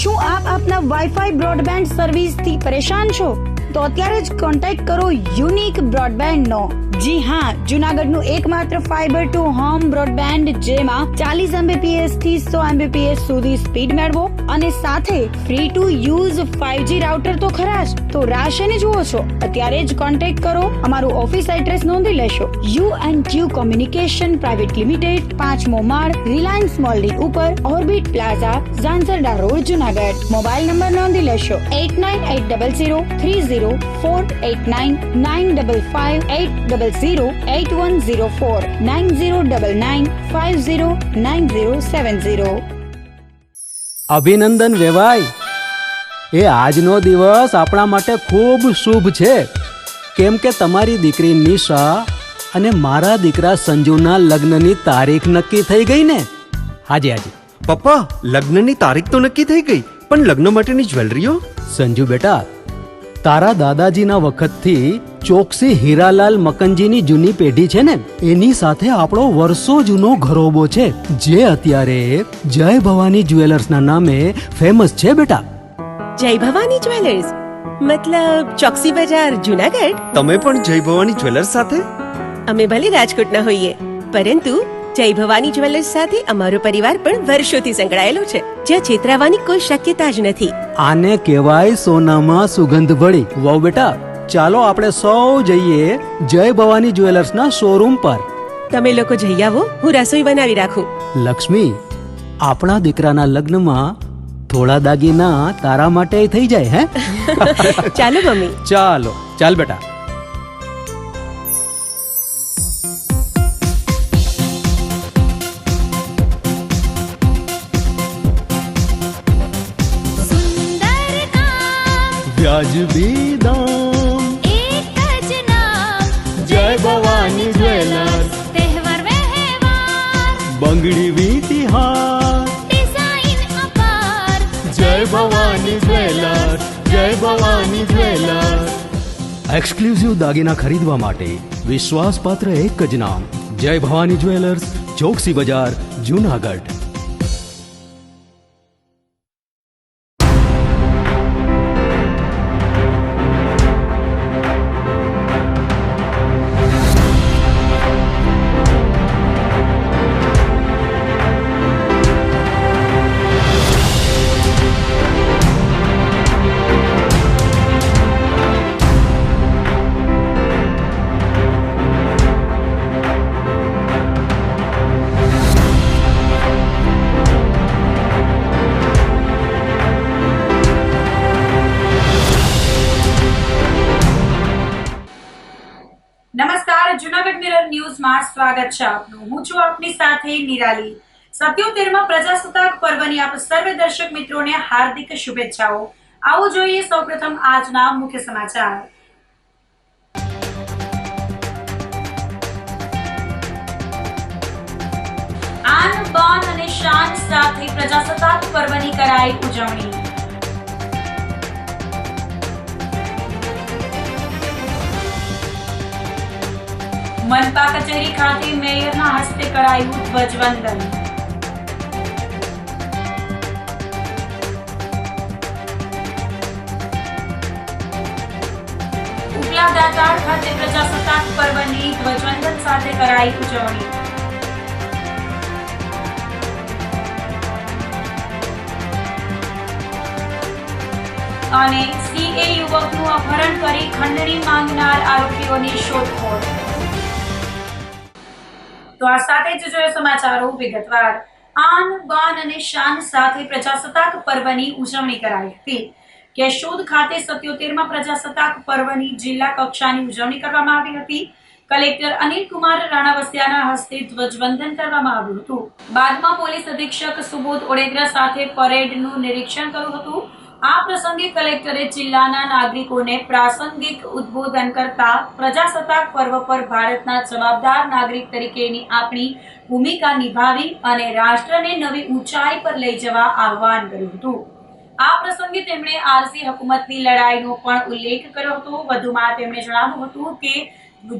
શું આપ આપના વાઈફાઈ બ્રોડબેન્ડ સર્વિસથી પરેશાન છો? તો અત્યારે જ કોન્ટેક્ટ કરો યુનિક બ્રોડબેન્ડ નો. જી હા, જુનાગઢનું એકમાત્ર ફાઈબર ટુ હોમ બ્રોડબેન્ડ, જેમાં 40 Mbps થી 100 Mbps સુધી સ્પીડ મેળવો અને સાથે free to use 5G router તો ખરા જ. તો રાહ શેની જુઓ છો? અત્યારે જ કોન્ટેક્ટ કરો. અમારું ઓફિસ એડ્રેસ નોંધી લેશો. U&Q કોમ્યુનિકેશન પ્રાઇવેટ લિમિટેડ, 5મો માળ, રિલાયન્સ મોલની ઉપર, orbit plaza, Zanzarda road, Junagadh. Mobile number નોંધી લેશો 8980030489 95580808104 9099509070. અભિનંદન વેવાય. એ આજનો દિવસ આપણા માટે ખૂબ શુભ છે, કેમ કે તમારી દીકરી નિશા અને મારા દીકરા સંજુના લગ્નની તારીખ નક્કી થઈ ગઈ ને. હાજી હાજી પપ્પા, લગ્નની તારીખ તો નક્કી થઈ ગઈ, પણ લગ્ન માટેની જ્વેલરીઓ? સંજુ બેટા, તારા દાદાજીના વખતથી ચોકસી હીરાલાલ મકનજીની જૂની પેઢી છે ને, એની સાથે આપણો વર્ષો જૂનો ઘરોબો છે, જે અત્યારે જય ભવાની જ્વેલર્સના નામે ફેમસ છે બેટા. જય ભવાની જ્વેલર્સ મતલબ ચોકસી બજાર, જુનાગઢ? તમે પણ જય ભવાની જ્વેલર્સ સાથે? અમે ભલે રાજકોટના હોઈએ, પરંતુ જય ભવાની જ્વેલર્સ સાથે અમારો પરિવાર પણ વર્ષોથી સંકળાયેલો છે, જ્યાં છેતરાવાની કોઈ શક્યતા જ નથી. આને કહેવાય સોનામાં સુગંધ ભળી. વાવ બેટા, ચાલો આપણે સૌ જઈએ જય ભવાની જ્વેલર્સના શોરૂમ પર. તમે લોકો જઈ આવો, હું રસોઈ બનાવી રાખું. લક્ષ્મી, આપણા દીકરાના લગ્નમાં થોડા દાગીના તારા માટે થઈ જાય. હે ચાલો મમ્મી. ચાલો ચાલ બેટા. વ્યાજબી દામ, એક જ નામ, જય ભવાની જ્વેલર્સ. તહેવાર વ્યવહાર, બંગડી વીંટી હાર, ડિઝાઇન અપાર, જય ભવાની જ્વેલર્સ, જય ભવાની જ્વેલર્સ. એક્સક્લુઝિવ દાગીના ખરીદવા માટે વિશ્વાસપાત્ર એક જ નામ, જય ભવાની જ્વેલર્સ, ચોકસી બજાર, જુનાગઢ. નમસ્કાર, જુનાગઢ મિરર ન્યૂઝમાં સ્વાગત છે આપનું. હું છું આપની સાથે નિરાલી. 77મા પ્રજાસત્તાક પર્વની આપ સર્વે દર્શક મિત્રોને હાર્દિક શુભેચ્છાઓ. આવો જોઈએ સૌપ્રથમ આજના મુખ્ય સમાચાર. આન બાન અને શાન સાથે પ્રજાસત્તાક પર્વની કરાઈ ઉજવણી. મનપા કચેરી ખાતે મેયરના હસ્તે કરાયું ધ્વજવંદન. ઉપલા દાતાર ખાતે પ્રજાસત્તાક પર્વની ધ્વજવંદન સાથે કરાઈ ઉજવણી. અને સીએ યુવકનું અપહરણ કરી ખંડણી માંગનાર આરોપીઓની શોધખોળ. તો આ સાથે જ જોઈએ સમાચારો વિગતવાર. આન બાન અને શાન સાથે પ્રજાસત્તાક પર્વની ઉજવણી કરાઈ હતી. કેશોદ ખાતે 77મા પ્રજાસત્તાક પર્વની જિલ્લા કક્ષાની ઉજવણી કરવામાં આવી હતી. કલેક્ટર અનિલ કુમાર રાણાવસિયાના હસ્તે ધ્વજવંદન કરવામાં આવ્યું હતું. બાદમાં પોલીસ અધિક્ષક સુબોધ ઓડેદરા સાથે પરેડનું નિરીક્ષણ કર્યું હતું. આ પ્રસંગે કલેક્ટરે જિલ્લાના નાગરિકોને પ્રાસંગિક ઉદ્બોધન કરતા પ્રજાસત્તાક પર્વ પર ભારતના જવાબદાર નાગરિક તરીકેની આપણી ભૂમિકા નિભાવી અને રાષ્ટ્રને નવી ઊંચાઈ પર લઈ જવા આહ્વાન કર્યું હતું. આ પ્રસંગે તેમણે આરસી હુકુમતની લડાઈનો પણ ઉલ્લેખ કર્યો હતો. વધુમાં તેમણે જણાવ્યું હતું કે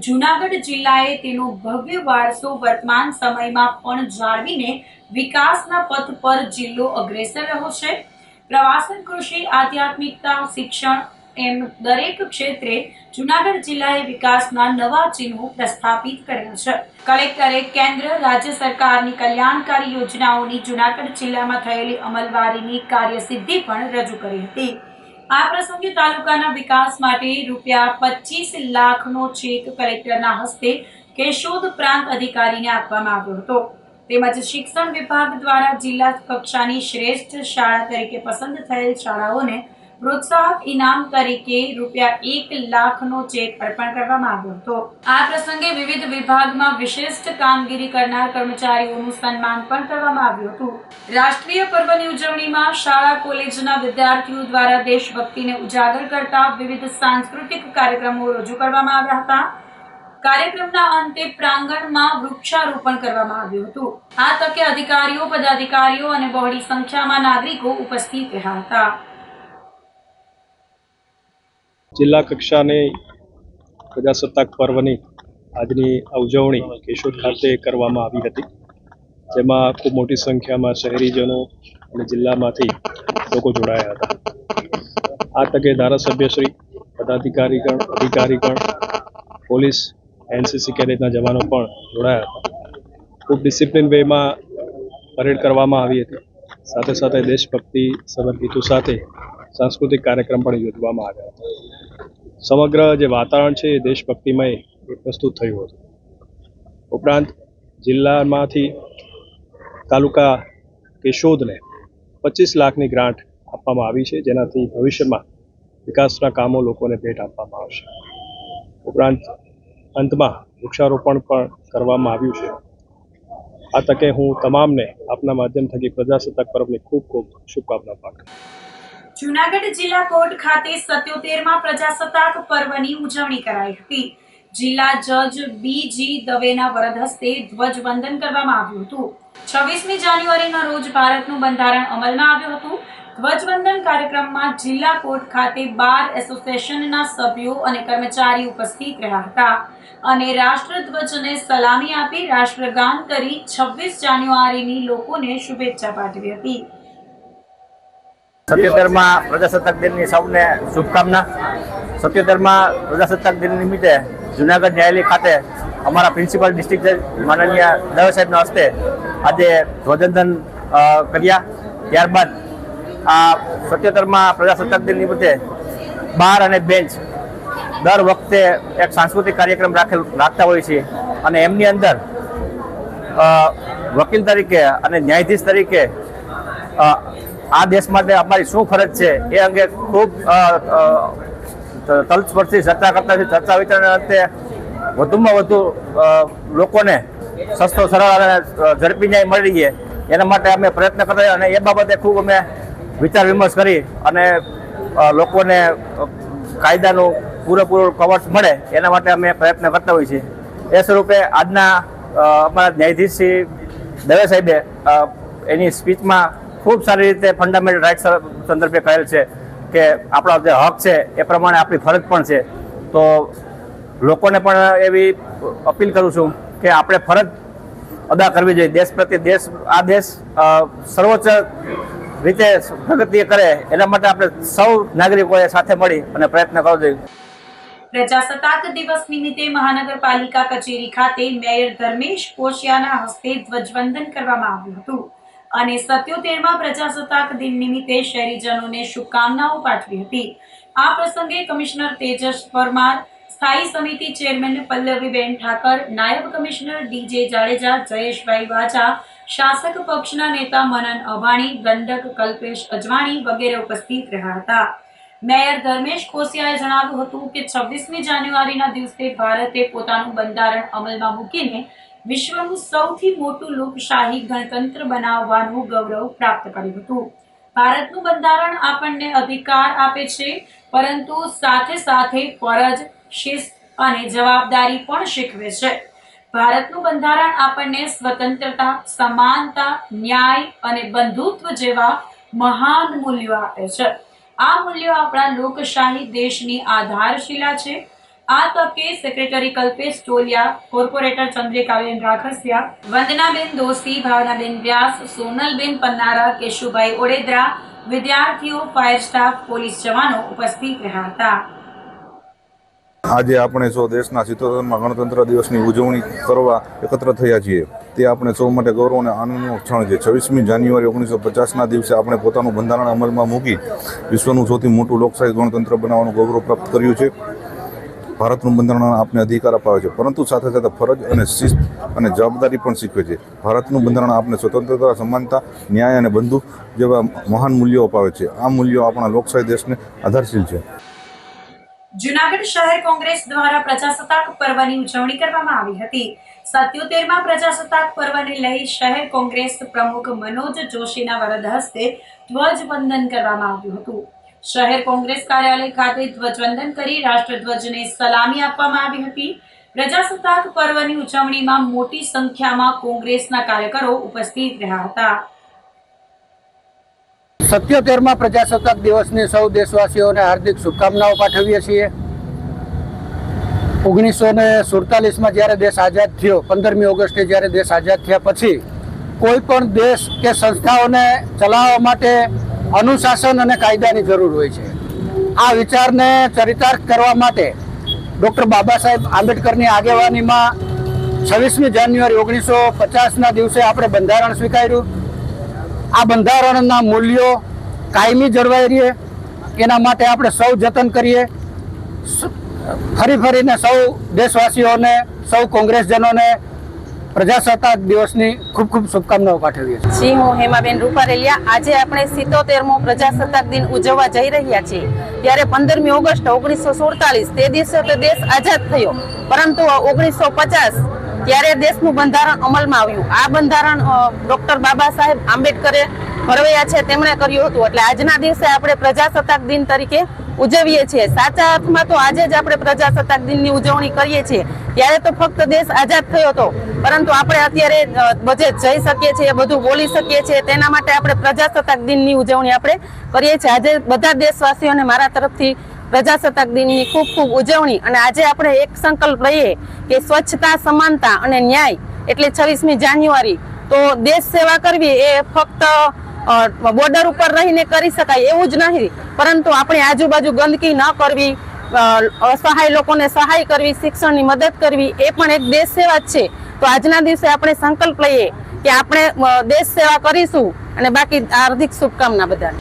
જુનાગઢ જિલ્લાએ તેનો ભવ્ય વારસો વર્તમાન સમયમાં પણ જાળવીને વિકાસના પથ પર જિલ્લો અગ્રેસર રહ્યો છે. પ્રવાસન, કૃષિ, આધ્યાત્મિકતા, શિક્ષણ એમ દરેક ક્ષેત્રે જૂનાગઢ જિલ્લાએ વિકાસના નવા ચિહ્નો પ્રસ્થાપિત કર્યા છે. કલેક્ટરે કેન્દ્ર રાજ્ય સરકારની કલ્યાણકારી યોજનાઓની જૂનાગઢ જિલ્લામાં થયેલી અમલવારીની કાર્યસિદ્ધિ પણ રજૂ કરી હતી. આ પ્રસંગે તાલુકાના વિકાસ માટે ₹25 લાખનો ચેક કલેક્ટરના હસ્તે કેશોદ પ્રાંત અધિકારીને આપવામાં આવ્યો હતો. તેમજ શિક્ષણ વિભાગ દ્વારા જિલ્લા કક્ષાની શ્રેષ્ઠ શાળા તરીકે પસંદ થયેલ શાળાઓને પ્રોત્સાહક ઇનામ તરીકે ₹1 લાખનો ચેક અર્પણ કરવામાં આવ્યો હતો. આ પ્રસંગે વિવિધ વિભાગમાં વિશિષ્ટ કામગીરી કરનાર કર્મચારીઓનું સન્માન પણ કરવામાં આવ્યું હતું. રાષ્ટ્રીય પર્વની ઉજવણીમાં શાળા કોલેજના વિદ્યાર્થીઓ દ્વારા દેશભક્તિને ઉજાગર કરતા વિવિધ સાંસ્કૃતિક કાર્યક્રમો રજૂ કરવામાં આવ્યા હતા. કાર્યક્રમના અંતે પ્રાંગણમાં વૃક્ષારોપણ કરવામાં આવ્યું હતું. આ તકે અધિકારીઓ, પદાધિકારીઓ અને બહોળી સંખ્યામાં નાગરિકો ઉપસ્થિત રહ્યા હતા. જિલ્લા કક્ષાની પ્રજાસત્તાક પર્વની આજની ઉજવણી કેશોદ ખાતે કરવામાં આવી હતી, જેમાં ખૂબ મોટી સંખ્યામાં શહેરીજનો અને જિલ્લામાંથી લોકો જોડાયા હતા. આ તકે ધારાસભ્યશ્રી, પદાધિકારીગણ, અધિકારીગણ, પોલીસ, એનસીસી કેડેટના જવાનો પણ જોડાયા હતા. ખૂબ ડિસિપ્લિન વેમાં પરેડ કરવામાં આવી હતી. સાથે સાથે દેશભક્તિ સભર ગીતો સાથે સાંસ્કૃતિક કાર્યક્રમ પણ યોજવામાં આવ્યા હતા. સમગ્ર જે વાતાવરણ છે એ દેશભક્તિમય પ્રસ્તુત થયું હતું. ઉપરાંત જિલ્લામાંથી તાલુકા કેશોદને 25 લાખની ગ્રાન્ટ આપવામાં આવી છે, જેનાથી ભવિષ્યમાં વિકાસના કામો લોકોને ભેટ આપવામાં આવશે. ઉપરાંત અંતમાં વૃક્ષારોપણ પણ કરવામાં આવ્યું છે. આ તકે હું તમામને આપના માધ્યમ થકી પ્રજાસત્તાક પર્વની ખૂબ ખૂબ શુભકામના પાઠવું. જૂનાગઢ જિલ્લા કોર્ટ ખાતે 77મા પ્રજાસત્તાક પર્વની ઉજવણી કરાઈ હતી. જિલ્લા જજ BG દવેના વરદ હસ્તે ધ્વજવંદન કરવામાં આવ્યું હતું. 26મી જાન્યુઆરીના રોજ ભારતનું બંધારણ અમલમાં આવ્યું હતું. ધ્વજવંદન કાર્યક્રમમાં જિલ્લા કોર્ટ ખાતે બાર એસોસિએશનના સભ્યો અને કર્મચારી ઉપસ્થિત રહ્યા હતા અને રાષ્ટ્રધ્વજને સલામી આપી રાષ્ટ્રગાન કરી 26 જાન્યુઆરીની લોકોને શુભેચ્છા પાઠવી હતી. 77માં પ્રજાસત્તાક દિનની સૌને શુભકામના. 77માં પ્રજાસત્તાક દિન નિમિત્તે જૂનાગઢ ન્યાયાલય ખાતે અમારા પ્રિન્સિપલ ડિસ્ટ્રિક્ટ જજ માનનીય દવે સાહેબના હસ્તે આજે ધ્વજવંદન કર્યા. ત્યારબાદ આ 77માં પ્રજાસત્તાક દિન નિમિત્તે બાર અને બેન્ચ દર વખતે એક સાંસ્કૃતિક કાર્યક્રમ રાખતા હોય છે અને એમની અંદર વકીલ તરીકે અને ન્યાયાધીશ તરીકે આ દેશ માટે અમારી શું ફરજ છે એ અંગે ખૂબ તલસ્પર્શી ચર્ચા કરતા છે. ચર્ચા વિચારણા અંતે વધુમાં વધુ લોકોને સસ્તો, સરળ અને ઝડપી ન્યાય મળી રહે એના માટે અમે પ્રયત્ન કરીએ અને એ બાબતે ખૂબ અમે વિચાર વિમર્શ કરી અને લોકોને કાયદાનું પૂરેપૂરું કવચ મળે એના માટે અમે પ્રયત્ન કરતા હોઈએ છીએ. એ સ્વરૂપે આજના અમારા ન્યાયાધીશ શ્રી દવે સાહેબે એની સ્પીચમાં ખૂબ સારી રીતે ફંડામેન્ટલ રાઇટ્સ સંદર્ભે કહેલ છે કે આપણો જે હક છે એ પ્રમાણે આપણી ફરજ પણ છે. તો લોકોને પણ એવી અપીલ કરું છું કે આપણે ફરજ અદા કરવી જોઈએ. દેશ પ્રત્યે આ દેશ સર્વોચ્ચ રીતે પ્રગતિ કરે એના માટે આપણે સૌ નાગરિકોએ સાથે મળી અને પ્રયત્ન કરવો જોઈએ. પ્રજાસત્તાક દિવસ નિમિત્તે મહાનગરપાલિકા કચેરી ખાતે મેયર ધર્મેશ કોશિયાના હસ્તે ધ્વજવંદન કરવામાં આવ્યું હતું અને 77મા પ્રજાસત્તાક દિન નિમિત્તે શહેરીજનોને શુભકામનાઓ પાઠવી હતી. આ પ્રસંગે કમિશનર તેજસ પરમાર, સ્થાયી સમિતિ ચેરમેન પલ્લવીબેન ઠાકર, નાયબ કમિશનર DJ જાડેજા, જયેશભાઈ વાજા, શાસક પક્ષના નેતા મનન અભાણી, દંડક કલ્પેશ અજવાણી વગેરે ઉપસ્થિત રહ્યા હતા. મેયર ધર્મેશ કોશિયાએ જણાવ્યું હતું કે 26મી જાન્યુઆરીના દિવસે ભારતે પોતાનું બંધારણ અમલમાં મૂકીને વિશ્વનું સૌથી મોટું લોકશાહી ગણતંત્ર બનાવવાનું ગૌરવ પ્રાપ્ત કર્યું હતું. ભારતનું બંધારણ આપણને અધિકાર આપે છે, પરંતુ સાથે સાથે ફરજ, શિસ્ત અને જવાબદારી પણ શીખવે છે. ભારતનું બંધારણ આપણને સ્વતંત્રતા, સમાનતા, ન્યાય અને બંધુત્વ જેવા મહાન મૂલ્યો આપે છે. આ મૂલ્યો આપણા લોકશાહી દેશની આધારશિલા છે. આ તકે સેક્રેટરી કલ્પેશ ટોલિયા, કોર્પોરેટર ચંદ્રિકાબેન રાખસિયા, વંદનાબેન દોશી, ભાવનાબેન વ્યાસ, સોનલબેન પન્નારા, કેશુભાઈ ઓડેદરા, વિદ્યાર્થીઓ, ફાયર સ્ટાફ, પોલીસ જવાનો ઉપસ્થિત રહ્યા હતા. આજે આપણે સૌ દેશના 77મા ગણતંત્ર દિવસની ઉજવણી કરવા એકત્ર થયા છીએ. તે આપણે સૌ માટે ગૌરવ અને આનંદનો ક્ષણ છે. 26મી જાન્યુઆરી 1950ના દિવસે આપણે પોતાનું બંધારણ અમલમાં મૂકી વિશ્વનું સૌથી મોટું લોકશાહી ગણતંત્ર બનાવવાનું ગૌરવ પ્રાપ્ત કર્યું છે. ભારતનું બંધારણ આપને અધિકાર અપાવે છે, પરંતુ સાથે સાથે ફરજ અને શિસ્ત અને જવાબદારી પણ શીખવે છે. ભારતનું બંધારણ આપને સ્વતંત્રતા, સમાનતા, ન્યાય અને બંધુ જેવા મહાન મૂલ્યો અપાવે છે. આ મૂલ્યો આપણા લોકશાહી દેશને આધારશીલ છે. જૂનાગઢ શહેર કોંગ્રેસ દ્વારા પ્રજાસત્તાક પર્વની ઉજવણી કરવામાં આવી હતી. 77મા પ્રજાસત્તાક પર્વને લઈ શહેર કોંગ્રેસ પ્રમુખ મનોજ જોશીના વરદ હસ્તે ધ્વજવંદન કરવામાં આવ્યું હતું. શહેર કોંગ્રેસ કાર્યાલય ખાતે ધ્વજવંદન કરી રાષ્ટ્રધ્વજને સલામી આપવામાં આવી હતી. પ્રજાસત્તાક પર્વની ઉજવણીમાં મોટી સંખ્યામાં કોંગ્રેસના કાર્યકરો ઉપસ્થિત રહ્યા હતા. 77મા પ્રજાસત્તાક દિવસની સૌ દેશવાસીઓને હાર્દિક શુભકામનાઓ પાઠવીએ છીએ. 1947માં જ્યારે દેશ આઝાદ થયો, 15મી ઓગસ્ટે જ્યારે દેશ આઝાદ થયા પછી કોઈ પણ દેશ કે સંસ્થાઓને ચલાવવા માટે અનુશાસન અને કાયદાની જરૂર હોય છે. આ વિચારને ચરિતાર્થ કરવા માટે ડૉક્ટર બાબા સાહેબ આંબેડકરની આગેવાનીમાં 26મી જાન્યુઆરી 1950ના દિવસે આપણે બંધારણ સ્વીકાર્યું. આ બંધારણના મૂલ્યો કાયમી જળવાઈ રહે એના માટે આપણે સૌ જતન કરીએ. ફરીને સૌ દેશવાસીઓને, સૌ કોંગ્રેસજનોને પ્રજાસત્તાક દિવસની ખૂબ ખૂબ શુભકામનાઓ પાઠવીએ છીએ. જી, હું હેમાબેન રૂપારેલિયા. આજે આપણે 77મો પ્રજાસત્તાક દિન ઉજવવા જઈ રહ્યા છીએ. ત્યારે 15મી ઓગસ્ટ 1947 તે દિવસે તો દેશ આઝાદ થયો, પરંતુ 1950 ત્યારે દેશનું બંધારણ અમલમાં આવ્યું. આ બંધારણ ડૉક્ટર બાબા સાહેબ આંબેડકરે ઘડવૈયા છે તેમણે કર્યું હતું. એટલે આજના દિવસે આપણે પ્રજાસત્તાક દિન તરીકે ઉજવીએ છીએ. સાચા અર્થમાં તો આજે જ આપણે પ્રજાસત્તાક દિનની ઉજવણી કરીએ છીએ. ત્યારે તો ફક્ત દેશ આઝાદ થયો હતો, પરંતુ આપણે અત્યારે બધે જઈ શકીએ છીએ, બધું બોલી શકીએ છીએ. તેના માટે આપણે પ્રજાસત્તાક દિનની ઉજવણી આપણે કરીએ છીએ. આજે બધા દેશવાસીઓને મારા તરફથી પ્રજાસત્તાક દિનની ખૂબ ખૂબ ઉજવણી. અને આજે આપણે એક સંકલ્પ લઈએ કે સ્વચ્છતા, સમાનતા અને ન્યાય, એટલે 26મી જાન્યુઆરી તો દેશ સેવા કરવી એ ફક્ત બોર્ડર ઉપર રહીને કરી શકાય એવું જ નહીં, પરંતુ આપણી આજુબાજુ ગંદકી ન કરવી, અસહાય લોકોને સહાય કરવી, શિક્ષણની મદદ કરવી એ પણ એક દેશ સેવા જ છે. તો આજના દિવસે આપણે સંકલ્પ લઈએ કે આપણે દેશ સેવા કરીશું. અને બાકી હાર્દિક શુભકામના બધાને.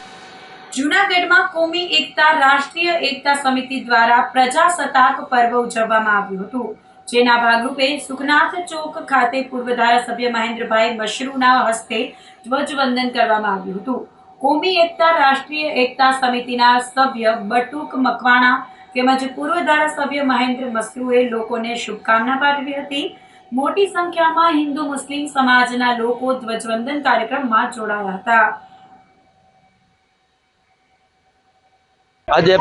જૂનાગઢમાં કોમી એકતા રાષ્ટ્રીય એકતા સમિતિ દ્વારા પ્રજાસત્તાક પર્વ ઉજવવામાં આવ્યું હતું. જેના ભાગરૂપે સુખનાથ ચોક ખાતે પૂર્વ ધારાસભ્ય મહેન્દ્રભાઈ મશરૂના હસ્તે ધ્વજવંદન કરવામાં આવ્યું હતું. કોમી એકતા રાષ્ટ્રીય એકતા સમિતિના સભ્ય બટુક મકવાણા તેમજ પૂર્વ ધારાસભ્ય મહેન્દ્ર મશરૂએ લોકોને શુભકામના પાઠવી હતી. મોટી સંખ્યામાં હિન્દુ મુસ્લિમ સમાજના લોકો ધ્વજવંદન કાર્યક્રમમાં જોડાયા હતા. આજે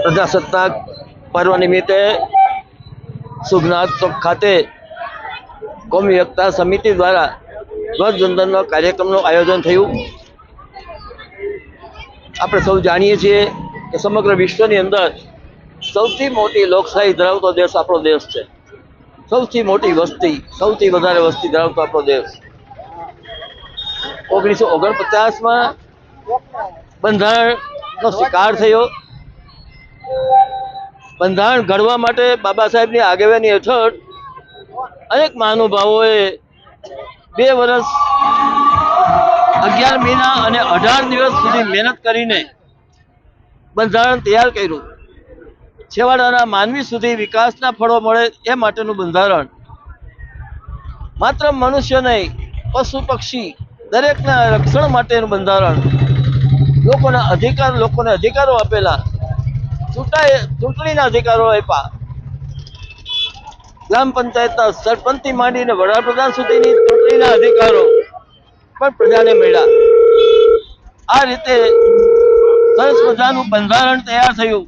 પ્રજાસત્તાક પર્વ નિમિત્તે સુખનાથ ચોક ખાતે કોમી એકતા સમિતિ દ્વારા ધ્વજવંદનનો કાર્યક્રમનું આયોજન થયું. આપણે સૌ જાણીએ છીએ કે સમગ્ર વિશ્વની અંદર સૌથી મોટી લોકશાહી ધરાવતો દેશ આપણો દેશ છે. સૌથી મોટી વસ્તી, સૌથી વધારે વસ્તી ધરાવતો આપણો દેશ. 1949માં બંધારણનો સ્વીકાર થયો. બંધારણ ઘડવા માટે બાબા સાહેબની આગેવાની હેઠળ અનેક મહાનુભાવોએ 2 વર્ષ 11 મહિના અને 18 દિવસ સુધી મહેનત કરીને બંધારણ તૈયાર કર્યું. છેવાડાના માનવી સુધી વિકાસના ફળો મળે એ માટેનું બંધારણ. માત્ર મનુષ્ય નહીં, પશુ પક્ષી દરેકના રક્ષણ માટેનું બંધારણ. લોકોને અધિકારો આપેલા, ચૂંટણીના અધિકારો આપ્યા. ગ્રામ પંચાયતના સરપંચથી માંડીને વડાપ્રધાન સુધીની ચૂંટણીના અધિકારો પણ પ્રજાને મળ્યા. આ રીતે સરસ મજાનું બંધારણ તૈયાર થયું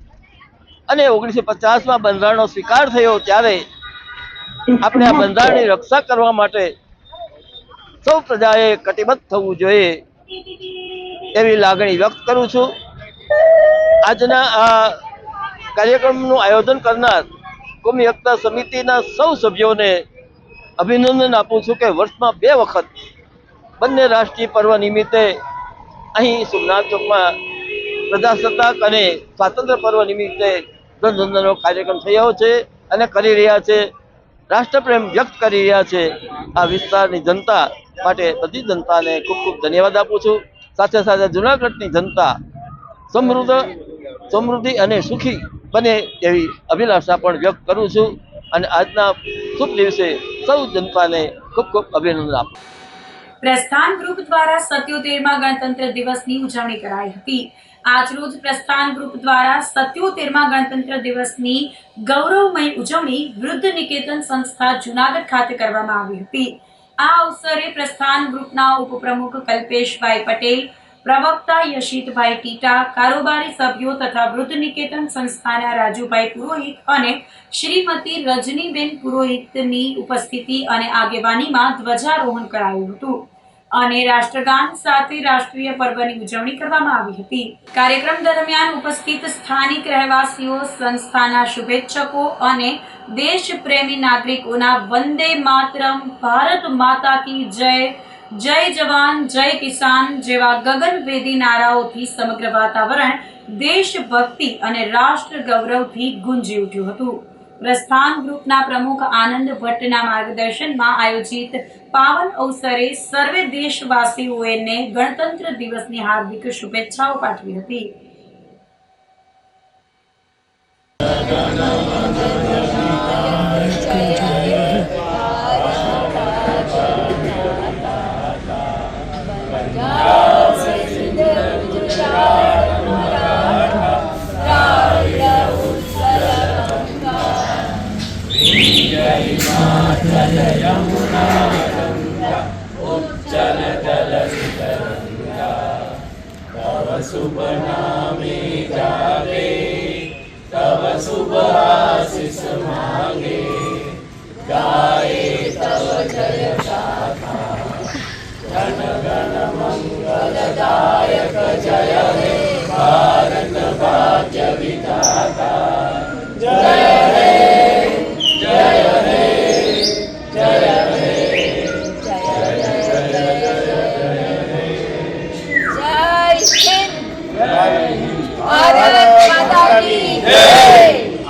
અને 1950માં બંધારણનો સ્વીકાર થયો. ત્યારે આપણે આ બંધારણની રક્ષા કરવા માટે સૌ પ્રજાએ કટિબદ્ધ થવું જોઈએ એવી લાગણી વ્યક્ત કરું છું. આજના આ કાર્યક્રમનું આયોજન કરનાર કોમી એકતા સમિતિના સૌ સભ્યોને અભિનંદન આપું છું કે વર્ષમાં 2 વખત બંને રાષ્ટ્રીય પર્વ નિમિત્તે અહીં સોમનાથ ચોકમાં પ્રજાસત્તાક અને સ્વાતંત્ર્ય પર્વ નિમિત્તે ધ્વજવંદનનો કાર્યક્રમ થયો છે અને કરી રહ્યા છે, રાષ્ટ્રપ્રેમ વ્યક્ત કરી રહ્યા છે. આ વિસ્તારની જનતા માટે બધી જનતાને ખૂબ ખૂબ ધન્યવાદ આપું છું. સાથે સાથે જૂનાગઢની જનતા સમૃદ્ધિ અને સુખી બને એવી અભિલાષા પણ વ્યક્ત કરું છું અને આજના શુભ દિવસે સૌ જનતાને ખૂબ ખૂબ અભિનંદન આપું. પ્રસ્થાન ગ્રુપ દ્વારા 77મા ગણતંત્ર દિવસની ઉજવણી કરાઈ હતી. આજરોજ પ્રસ્થાન ગ્રુપ દ્વારા 77મા ગણતંત્ર દિવસની ગૌરવમય ઉજવણી વૃદ્ધ નિકેતન સંસ્થા જૂનાગઢ ખાતે કરવામાં આવી હતી. આ અવસરે પ્રસ્થાન ગ્રુપના ઉપપ્રમુખ કલ્પેશભાઈ પટેલ, પ્રવક્તા યશિતભાઈ ટીટા, કારોબારી સભ્યો તથા વૃદ્ધ નિકેતન સંસ્થાના રાજુભાઈ પુરોહિત અને શ્રીમતી રજનીબેન પુરોહિતની ઉપસ્થિતિ અને આગેવાનીમાં ધ્વજારોહણ કરાયું હતું અને રાષ્ટ્રગાન સાથે રાષ્ટ્રીય પર્વની ઉજવણી કરવામાં આવી હતી. કાર્યક્રમ દરમિયાન ઉપસ્થિત સ્થાનિક રહેવાસીઓ, સંસ્થાના શુભેચ્છકો અને દેશપ્રેમી નાગરિકોના વંદે માતરમ, ભારત માતા કી જય, જય જવાન જય કિસાન જેવા ગગનભેદી નારાઓથી સમગ્ર વાતાવરણ દેશભક્તિ અને રાષ્ટ્ર ગૌરવથી ગુંજી ઉઠ્યું હતું. પ્રસ્થાન ગ્રુપના પ્રમુખ આનંદ ભટ્ટના માર્ગદર્શનમાં આયોજિત પાવન અવસરે સર્વે દેશવાસીઓને ગણતંત્ર દિવસની હાર્દિક શુભેચ્છાઓ પાઠવી હતી.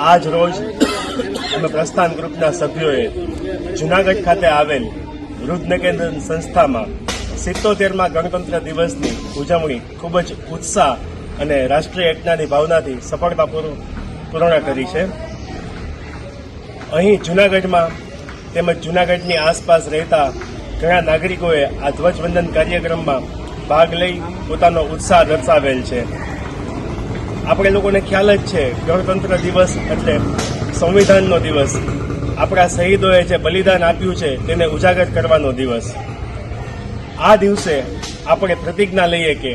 આજ રોજ અમે પ્રસ્થાન ગ્રુપના સભ્યોએ જૂનાગઢ ખાતે આવેલ વૃદ્ધ નિકેતન સંસ્થામાં 77મા ગણતંત્ર દિવસની ઉજવણી ખૂબ જ ઉત્સાહ અને રાષ્ટ્રીય એકતાની ભાવનાથી સફળતાપૂર્ણ કરી છે. અહીં જૂનાગઢમાં તેમજ જૂનાગઢની આસપાસ રહેતા ઘણા નાગરિકોએ આ ધ્વજવંદન કાર્યક્રમમાં ભાગ લઈ પોતાનો ઉત્સાહ દર્શાવેલ છે. આપણે લોકોને ખ્યાલ જ છે, ગણતંત્ર દિવસ એટલે સંવિધાનનો દિવસ, આપણા શહીદોએ જે બલિદાન આપ્યું છે તેને ઉજાગર કરવાનો દિવસ. આ દિવસે આપણે પ્રતિજ્ઞા લઈએ કે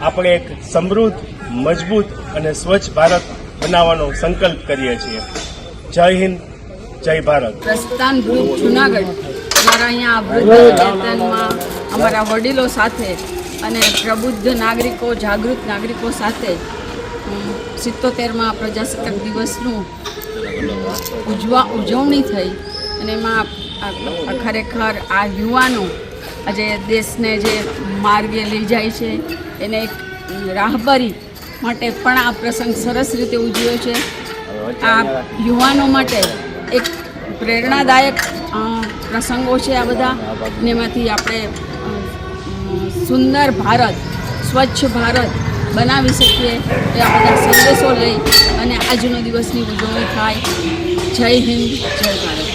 આપણે એક સમૃદ્ધ, મજબૂત અને સ્વચ્છ ભારત બનાવવાનો સંકલ્પ કરીએ છીએ. જય હિન્દ, જય ભારત. પ્રસ્થાન ગ્રુપ જૂનાગઢ અમારા અહીંયા વૃદ્ધ નિકેતનમાં અમારા વડીલો સાથે અને પ્રબુદ્ધ નાગરિકો, જાગૃત નાગરિકો સાથે 77મા પ્રજાસત્તાક દિવસનું ઉજવણી થઈ અને એમાં ખરેખર આ યુવાનો આજે દેશને જે માર્ગે લઈ જાય છે એને એક રાહબરી માટે પણ આ પ્રસંગ સરસ રીતે ઉજવ્યો છે. આ યુવાનો માટે એક પ્રેરણાદાયક પ્રસંગો છે આ બધા, અને એમાંથી આપણે સુંદર ભારત, સ્વચ્છ ભારત બનાવી શકીએ એ આ બધા સંદેશો લઈ અને આજનો દિવસની ઉજવણી થાય. જય હિન્દ, જય ભારત.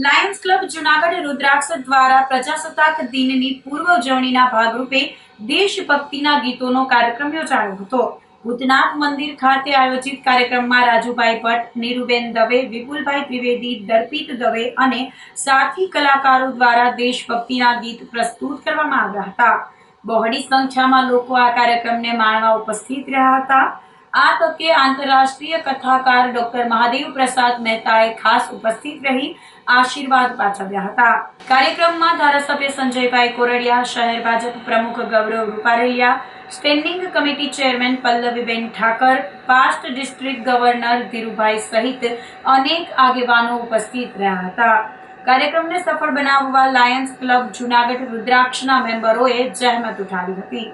લાયન્સ ક્લબ જૂનાગઢ રુદ્રાક્ષ દ્વારા પ્રજાસત્તાક દિનની પૂર્વ ઉજવણીના ભાગરૂપે દેશભક્તિના ગીતોનો કાર્યક્રમ યોજાયો હતો. ભૂતનાથ મંદિર ખાતે આયોજિત કાર્યક્રમમાં રાજુભાઈ ભટ્ટ, નીરુબેન દવે, વિપુલભાઈ ત્રિવેદી, દર્પિત દવે અને સાથી કલાકારો દ્વારા દેશભક્તિના ગીત પ્રસ્તુત કરવામાં આવ્યા હતા. બહોળી સંખ્યામાં લોકો આ કાર્યક્રમને માણવા ઉપસ્થિત રહ્યા હતા. આ તકે આંતરરાષ્ટ્રીય કથાકાર ડોક્ટર મહાદેવ પ્રસાદ મહેતાએ ખાસ ઉપસ્થિત રહી આશીર્વાદ પાઠવ્યા હતા. કાર્યક્રમમાં ધારાસભ્ય સંજયભાઈ કોરડિયા, શહેર ભાજપ પ્રમુખ Gaurav Rupareliya, standing committee chairman Pallaviben Thakar, past district governor Dhirubhai સહિત અનેક આગેવાનો ઉપસ્થિત રહ્યા હતા. કાર્યક્રમને સફળ બનાવવા લાયન્સ ક્લબ જૂનાગઢ રુદ્રાક્ષના મેમ્બરોએ જહેમત ઉઠાવી હતી.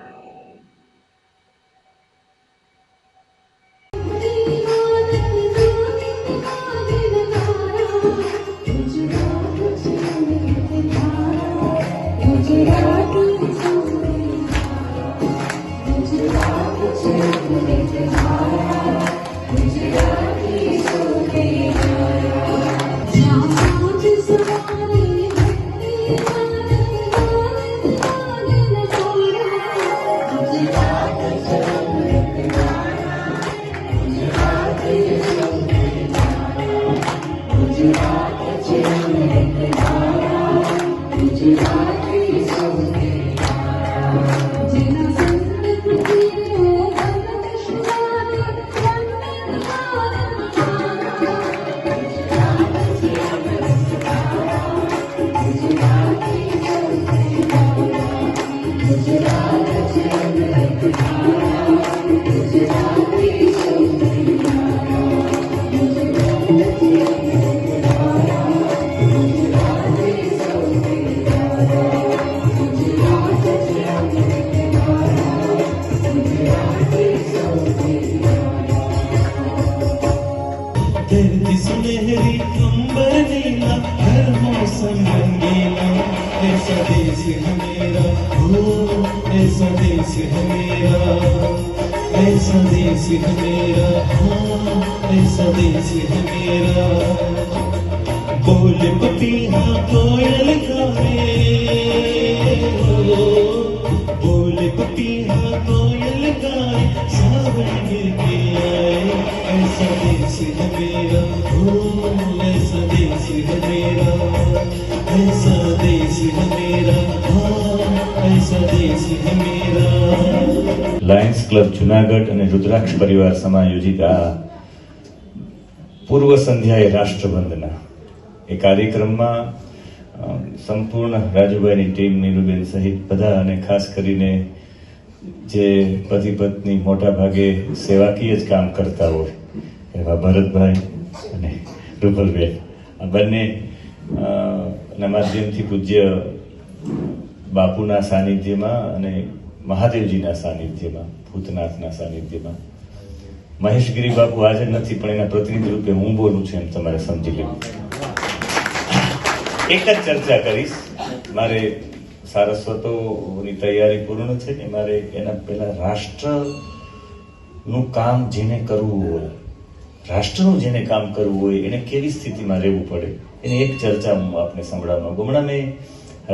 सुनहरी अंबर नीला हर मौसम रंगीला ऐसा देश है मेरा हो ऐसा देश है मेरा ऐसा देश है मेरा हाँ ऐसा देश है मेरा बोले पपीहा कोयल गावे बोले पपीहा कोयल गाए सावन गिर के आए ऐसा देश है मेरा हो ऐसा देश है मेरा ऐसा देश है मेरा हाँ ऐसा देश है मेरा। લાયન્સ ક્લબ જુનાગઢ અને રુદ્રાક્ષ પરિવાર સમાયોજિત આ પૂર્વ સંધ્યાએ રાષ્ટ્રવંદના એ કાર્યક્રમમાં સંપૂર્ણ રાજુભાઈની ટીમ નીરુબેન સહિત બધા અને ખાસ કરીને જે પતિ પત્ની મોટા ભાગે સેવાકીય જ કામ કરતા હોય એવા ભરતભાઈ અને રૂપલબેન આ બંને ના માધ્યમથી પૂજ્ય બાપુના સાનિધ્યમાં અને મહાદેવજીના સાનિધ્યમાં ભૂતનાથના સાનિધ્યમાં મહેશગીરી બાપુ આજે નથી પણ એના પ્રતિનિધિ રૂપે હું બોલું છું એમ તમારે સમજી લેવું. એક જ ચર્ચા કરીશ. મારે સારસ્વતોની તૈયારી પૂર્ણ છે ને મારે એના પહેલા રાષ્ટ્રનું કામ જેને કરવું હોય રાષ્ટ્રનું જેને કામ કરવું હોય એને કેવી સ્થિતિમાં રહેવું પડે એની એક ચર્ચા હું આપને સંભળાવવાનો. હમણાં મેં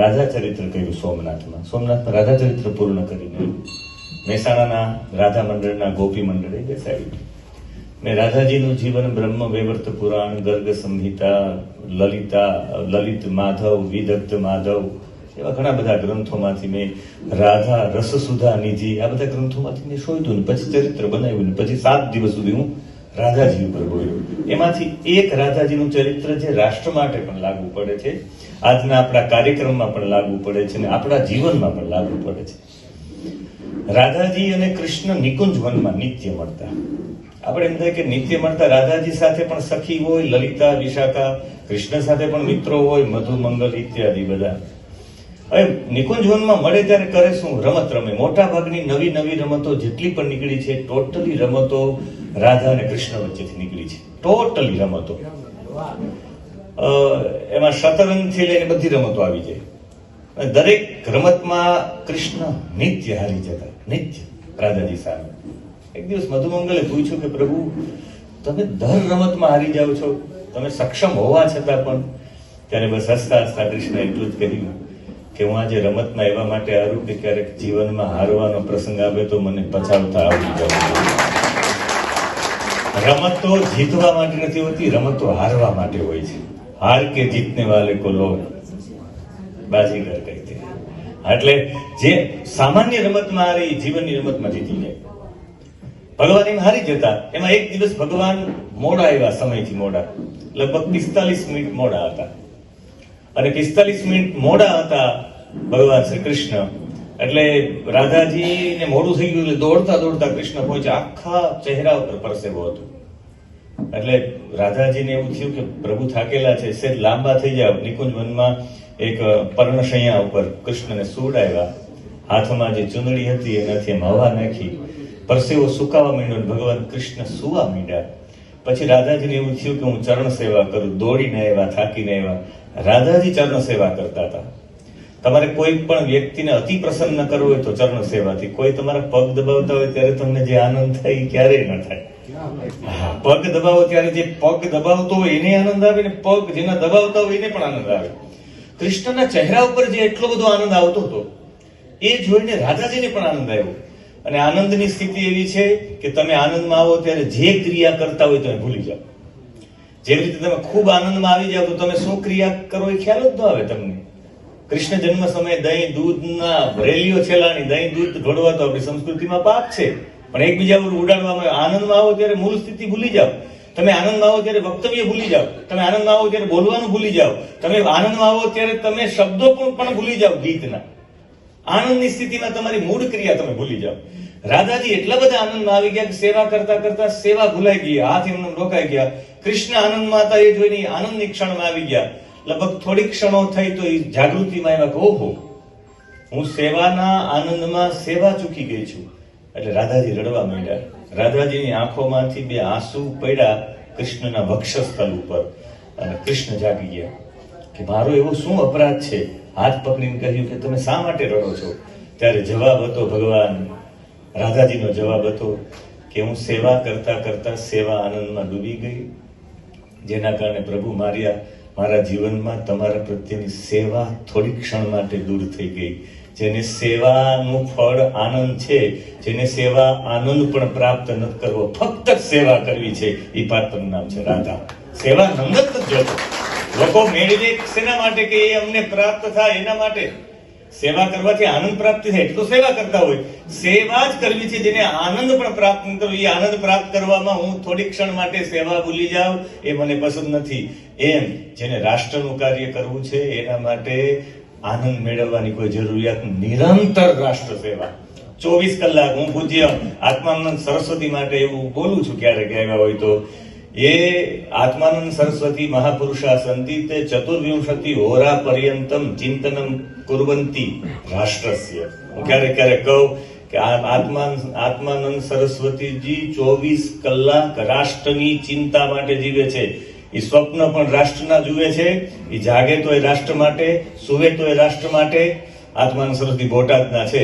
રાધા ચરિત્ર કહ્યું સોમનાથમાં રાધા ચરિત્ર પૂર્ણ કરીને મહેસાણાના રાધા મંડળના ગોપી મંડળે બેસાડી મેં રાધાજીનું જીવન બ્રહ્મ વૈવર્ત પુરાણ ગર્ગ સંહિતા લલિત માધવ વિદગ્ધ માધવ એવા ઘણા બધા ગ્રંથોમાંથી મેં રાધા રસસુધા નિધિ આ બધા ગ્રંથોમાંથી મેં શોધ્યું ને પછી ચરિત્ર બનાવ્યું ને પછી 7 દિવસ સુધી હું રાધાજી ઉપર બોલ્યો. એમાંથી એક રાધાજીનું ચરિત્ર જે રાષ્ટ્ર માટે પણ લાગુ પડે છે, આજના આપણા કાર્યક્રમમાં પણ લાગુ પડે છે અને આપણા જીવનમાં પણ લાગુ પડે છે. રાધાજી અને કૃષ્ણ નિકુંજ વનમાં નિત્ય મળતા. આપણે એમ થાય કે નિત્ય મળતા રાધાજી સાથે પણ સખી હોય, લલિતા વિશાખા, કૃષ્ણ સાથે પણ મિત્રો હોય, મધુ મંગલ ઇત્યાદિ બધા. હવે નિકુંજ વનમાં મળે ત્યારે કરે શું? રમત રમે. મોટા ભાગની નવી રમતો જેટલી પણ નીકળી છે ટોટલી રમતો રાધા અને કૃષ્ણ વચ્ચેથી નીકળી છે. ટોટલી રમતો એમાં શતરંજથી લઈને બધી રમતો આવી જાય. દરેક રમતમાં કૃષ્ણ નિત્ય હારી જતા, નિત્ય રાધાજી સામે. એક દિવસ મધુમંગલે પૂછ્યું કે પ્રભુ તમે દર રમતમાં હારી જાઓ છો, તમે સક્ષમ હોવા છતાં પણ. ત્યારે બસ હસતા હસતા કૃષ્ણ એટલું જ કહ્યું કે હું આજે રમતમાં એવા માટે હારું કે ક્યારેક જીવનમાં હારવાનો પ્રસંગ આવે તો મને પછાવતા આવડી જાય. રમત તો જીતવા માટે નથી હોતી, રમત તો હારવા માટે હોય છે. હાર કે જીતને વાલે કો લો બાજીગર કહેતે. એટલે જે સામાન્ય રમતમાં હારી જીવનની રમતમાં જીતી જાય. ભગવાન એમ હારી જતા. એમાં એક દિવસ ભગવાન મોડા આવ્યા, સમયથી મોડા, લગભગ 45 મિનિટ મોડા હતા. અને 45 મિનિટ મોડા હતા ભગવાન શ્રી કૃષ્ણ. એટલે રાધાજીને મોડું થઈ ગયું એટલે દોડતા કૃષ્ણ પહોંચ્યા. આખા ચહેરા ઉપર પરસેવો હતો. એટલે રાધાજીને એવું થયું કે પ્રભુ થાકેલા છે, સેજ લાંબા થઈ જાવ. નિકુંજ વનમાં એક પર્ણશૈયા ઉપર કૃષ્ણને સુવડાવ્યા. હાથમાં જે ચુંદડી હતી એનાથી એમ હવા નાખી, પરસેવો સુકાવા માંડ્યો. ભગવાન કૃષ્ણ સુવા માંડ્યા. પછી રાધાજીને એવું થયું કે હું ચરણ સેવા કરું. દોડીને આવ્યા, થાકીને આવ્યા. રાધાજી ચરણ સેવા કરતા હતા. તમારે કોઈ પણ વ્યક્તિને અતિ પ્રસન્ન કરવો હોય તો ચરણ સેવાથી. કોઈ તમારા પગ દબાવતા હોય ત્યારે તમને જે આનંદ થાય એ ક્યારેય ન થાય. હા, પગ દબાવો ત્યારે જે પગ દબાવતો હોય એને આનંદ આવે ને પગ જેના દબાવતા હોય એને પણ આનંદ આવે. કૃષ્ણના ચહેરા ઉપર જે એટલો બધો આનંદ આવતો હતો એ જોઈને રાધાજીને પણ આનંદ આવ્યો. અને આનંદની સ્થિતિ એવી છે કે તમે આનંદમાં આવો ત્યારે જે ક્રિયા કરતા હોય તમે ભૂલી જાઓ. જેવી રીતે તમે ખૂબ આનંદમાં આવી જાઓ તો તમે શું ક્રિયા કરો એ ખ્યાલ જ ન આવે તમને. કૃષ્ણ જન્મ સમયે દહીં દૂધના રેલીઓ છેલાની, દહીં દૂધ ઢોળવા તો આપણી સંસ્કૃતિમાં પાપ છે, પણ એકબીજા પર ઉડાડવામાં આનંદમાં આવો ત્યારે મૂળ સ્થિતિ ભૂલી જાઓ. તમે આનંદમાં આવો ત્યારે વક્તવ્ય ભૂલી જાઓ. તમે આનંદમાં આવો ત્યારે બોલવાનું ભૂલી જાઓ. તમે આનંદમાં આવો ત્યારે તમે શબ્દો પણ ભૂલી જાઓ. ગીતના આનંદની સ્થિતિમાં તમારી મૂળ ક્રિયા તમે ભૂલી જાઓ. રાધાજી એટલા બધા આનંદમાં આવી ગયા કે સેવા કરતા કરતા સેવા ભૂલાઈ ગઈ, હાથ એમને રોકાઈ ગયા. કૃષ્ણ આનંદમાં હતા એ જોઈને આનંદની ક્ષણમાં આવી ગયા. લગભગ થોડી ક્ષણો થઈ તો એ જાગૃતિમાં એમાં ઓહો, હું સેવાના આનંદમાં સેવા ચૂકી ગઈ છું. એટલે રાધાજી રડવા માંડ્યા. રાધાજીની આંખોમાંથી બે આંસુ પડ્યા કૃષ્ણના વક્ષસ્થળ ઉપર અને કૃષ્ણ જાગી ગયા કે મારો એવો શું અપરાધ છે. હાથ પકડીને કહ્યું કે તમે શા માટે રડો છો? ત્યારે જવાબ હતો, ભગવાન રાધાજીનો જવાબ હતો કે હું સેવા કરતા કરતા સેવા આનંદમાં ડૂબી ગઈ, જેના કારણે પ્રભુ મારા જીવનમાં તમારા પ્રત્યેની સેવા થોડી ક્ષણ માટે દૂર થઈ ગઈ. જેને સેવાનું ફળ આનંદ છે, જેને સેવા આનંદ પણ પ્રાપ્ત નથી કરવો, ફક્ત સેવા કરવી છે, એ પાત્રનું નામ છે રાધા. સેવા નંદ જ જોતો. લોકો મેળવે શેના માટે કે એ અમને પ્રાપ્ત થાય એના માટે. સેવા કરવાથી આનંદ પ્રાપ્તિ થાય એટલું સેવા કરતા હોય. સેવા જ કરવી છે જેને આનંદ પણ પ્રાપ્ત ન કરવો. એ આનંદ પ્રાપ્ત કરવામાં હું થોડી ક્ષણ માટે સેવા ભૂલી જાઉં એ મને પસંદ નથી. એમ જેને રાષ્ટ્રનું કાર્ય કરવું છે એના માટે આનંદ મેળવવાની કોઈ જરૂરિયાત, નિરંતર રાષ્ટ્ર સેવા 24 કલાક. હું પૂજ્ય આત્માનંદ સરસ્વતી માટે એવું બોલું છું ક્યારેક આવ્યા હોય તો, એ આત્માનંદ સરસ્વતી મહાપુરુષા સંતિ તે ચતુર્વિંશતિ હોરા પર્યંતમ ચિંતનમ કુર્વંતી રાષ્ટ્રસ્ય. હું ક્યારેક કહું કે આત્માનંદ સરસ્વતીજી 24 કલાક રાષ્ટ્રની ચિંતા માટે જીવે છે. એ સ્વપ્ન પણ રાષ્ટ્રના જુએ છે, એ જાગે તો એ રાષ્ટ્ર માટે, સુવે તો એ રાષ્ટ્ર માટે. આત્માનંદ સરસ્વતી બોટાદના છે,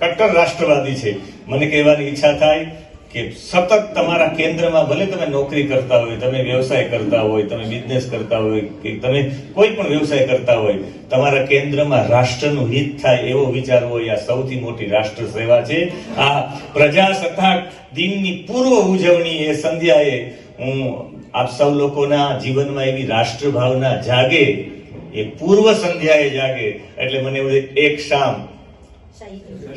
કટ્ટર રાષ્ટ્રવાદી છે. મને કહેવાની ઈચ્છા થાય કે સતત તમારા કેન્દ્રમાં, ભલે તમે નોકરી કરતા હોય, તમે વ્યવસાય કરતા હોય, તમે બિઝનેસ કરતા હોય કે તમે કોઈ પણ વ્યવસાય કરતા હોય, તમારા કેન્દ્રમાં રાષ્ટ્રનું હિત થાય એવો વિચાર હોય. આ સૌથી મોટી રાષ્ટ્ર સેવા છે. આ પ્રજાસત્તાક દિનની પૂર્વ ઉજવણી એ સંધ્યાએ હું આપ સૌ લોકોના જીવનમાં એવી રાષ્ટ્ર ભાવના જાગે, એ પૂર્વ સંધ્યાએ જાગે. એટલે મને એવું એક શામ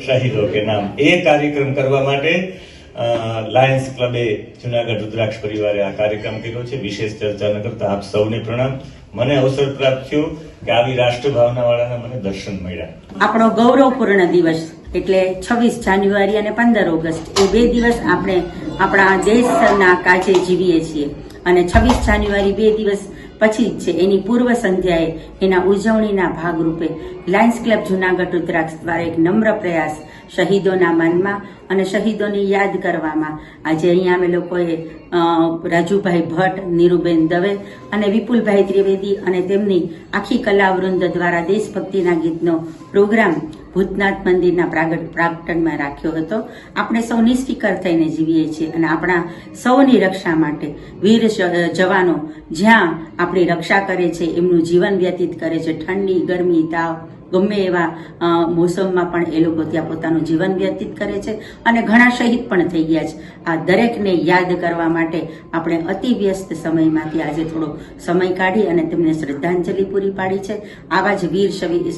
શહીદો કે નામ એ કાર્યક્રમ કરવા માટે લાયન્સ ક્લબે જુનાગઢ રુદ્રાક્ષ પરિવારે આ કાર્યક્રમ કર્યો છે. વિશેષ ચર્ચા ન કરતા આપ સૌને પ્રણામ. મને અવસર પ્રાપ્ત થયો કે આવી રાષ્ટ્ર ભાવના વાળાના મને દર્શન મળ્યા. આપણો ગૌરવપૂર્ણ દિવસ એટલે 26 જાન્યુઆરી અને 15 ઓગસ્ટ એ બે દિવસ આપણે આપણા દેશના કાજે જીવીએ છીએ. અને 26 જાન્યુઆરી બે દિવસ પછી જ છે એની પૂર્વ સંધ્યાએ એના ઉજવણીના ભાગરૂપે લાયન્સ ક્લબ જુનાગઢ રુદ્રાક્ષ દ્વારા એક નમ્ર પ્રયાસ શહીદોના માનમાં અને શહીદોને યાદ કરવામાં આજે અહીંયા અમે લોકોએ રાજુભાઈ ભટ્ટ, નીરુબેન દવે અને વિપુલભાઈ ત્રિવેદી અને તેમની આખી કલાવૃંદ દ્વારા દેશભક્તિના ગીતનો પ્રોગ્રામ ભૂતનાથ મંદિરના પ્રાગટનમાં રાખ્યો હતો. આપણે સૌ નિષ્ફિકર થઈને જીવીએ છીએ અને આપણા સૌની રક્ષા માટે વીર જવાનો જ્યાં આપણી રક્ષા કરે છે, એમનું જીવન વ્યતીત કરે છે, ઠંડી, ગરમી, તાવ ગમે એવા મોસમમાં પણ એ લોકો ત્યાં પોતાનું જીવન વ્યતીત કરે છે અને ઘણા શહીદ પણ થઈ ગયા છે. આ દરેકને યાદ કરવા માટે આપણે અતિ વ્યસ્ત સમયમાંથી આજે થોડો સમય કાઢી અને તેમને શ્રદ્ધાંજલિ પૂરી પાડી છે. આવા જ વીર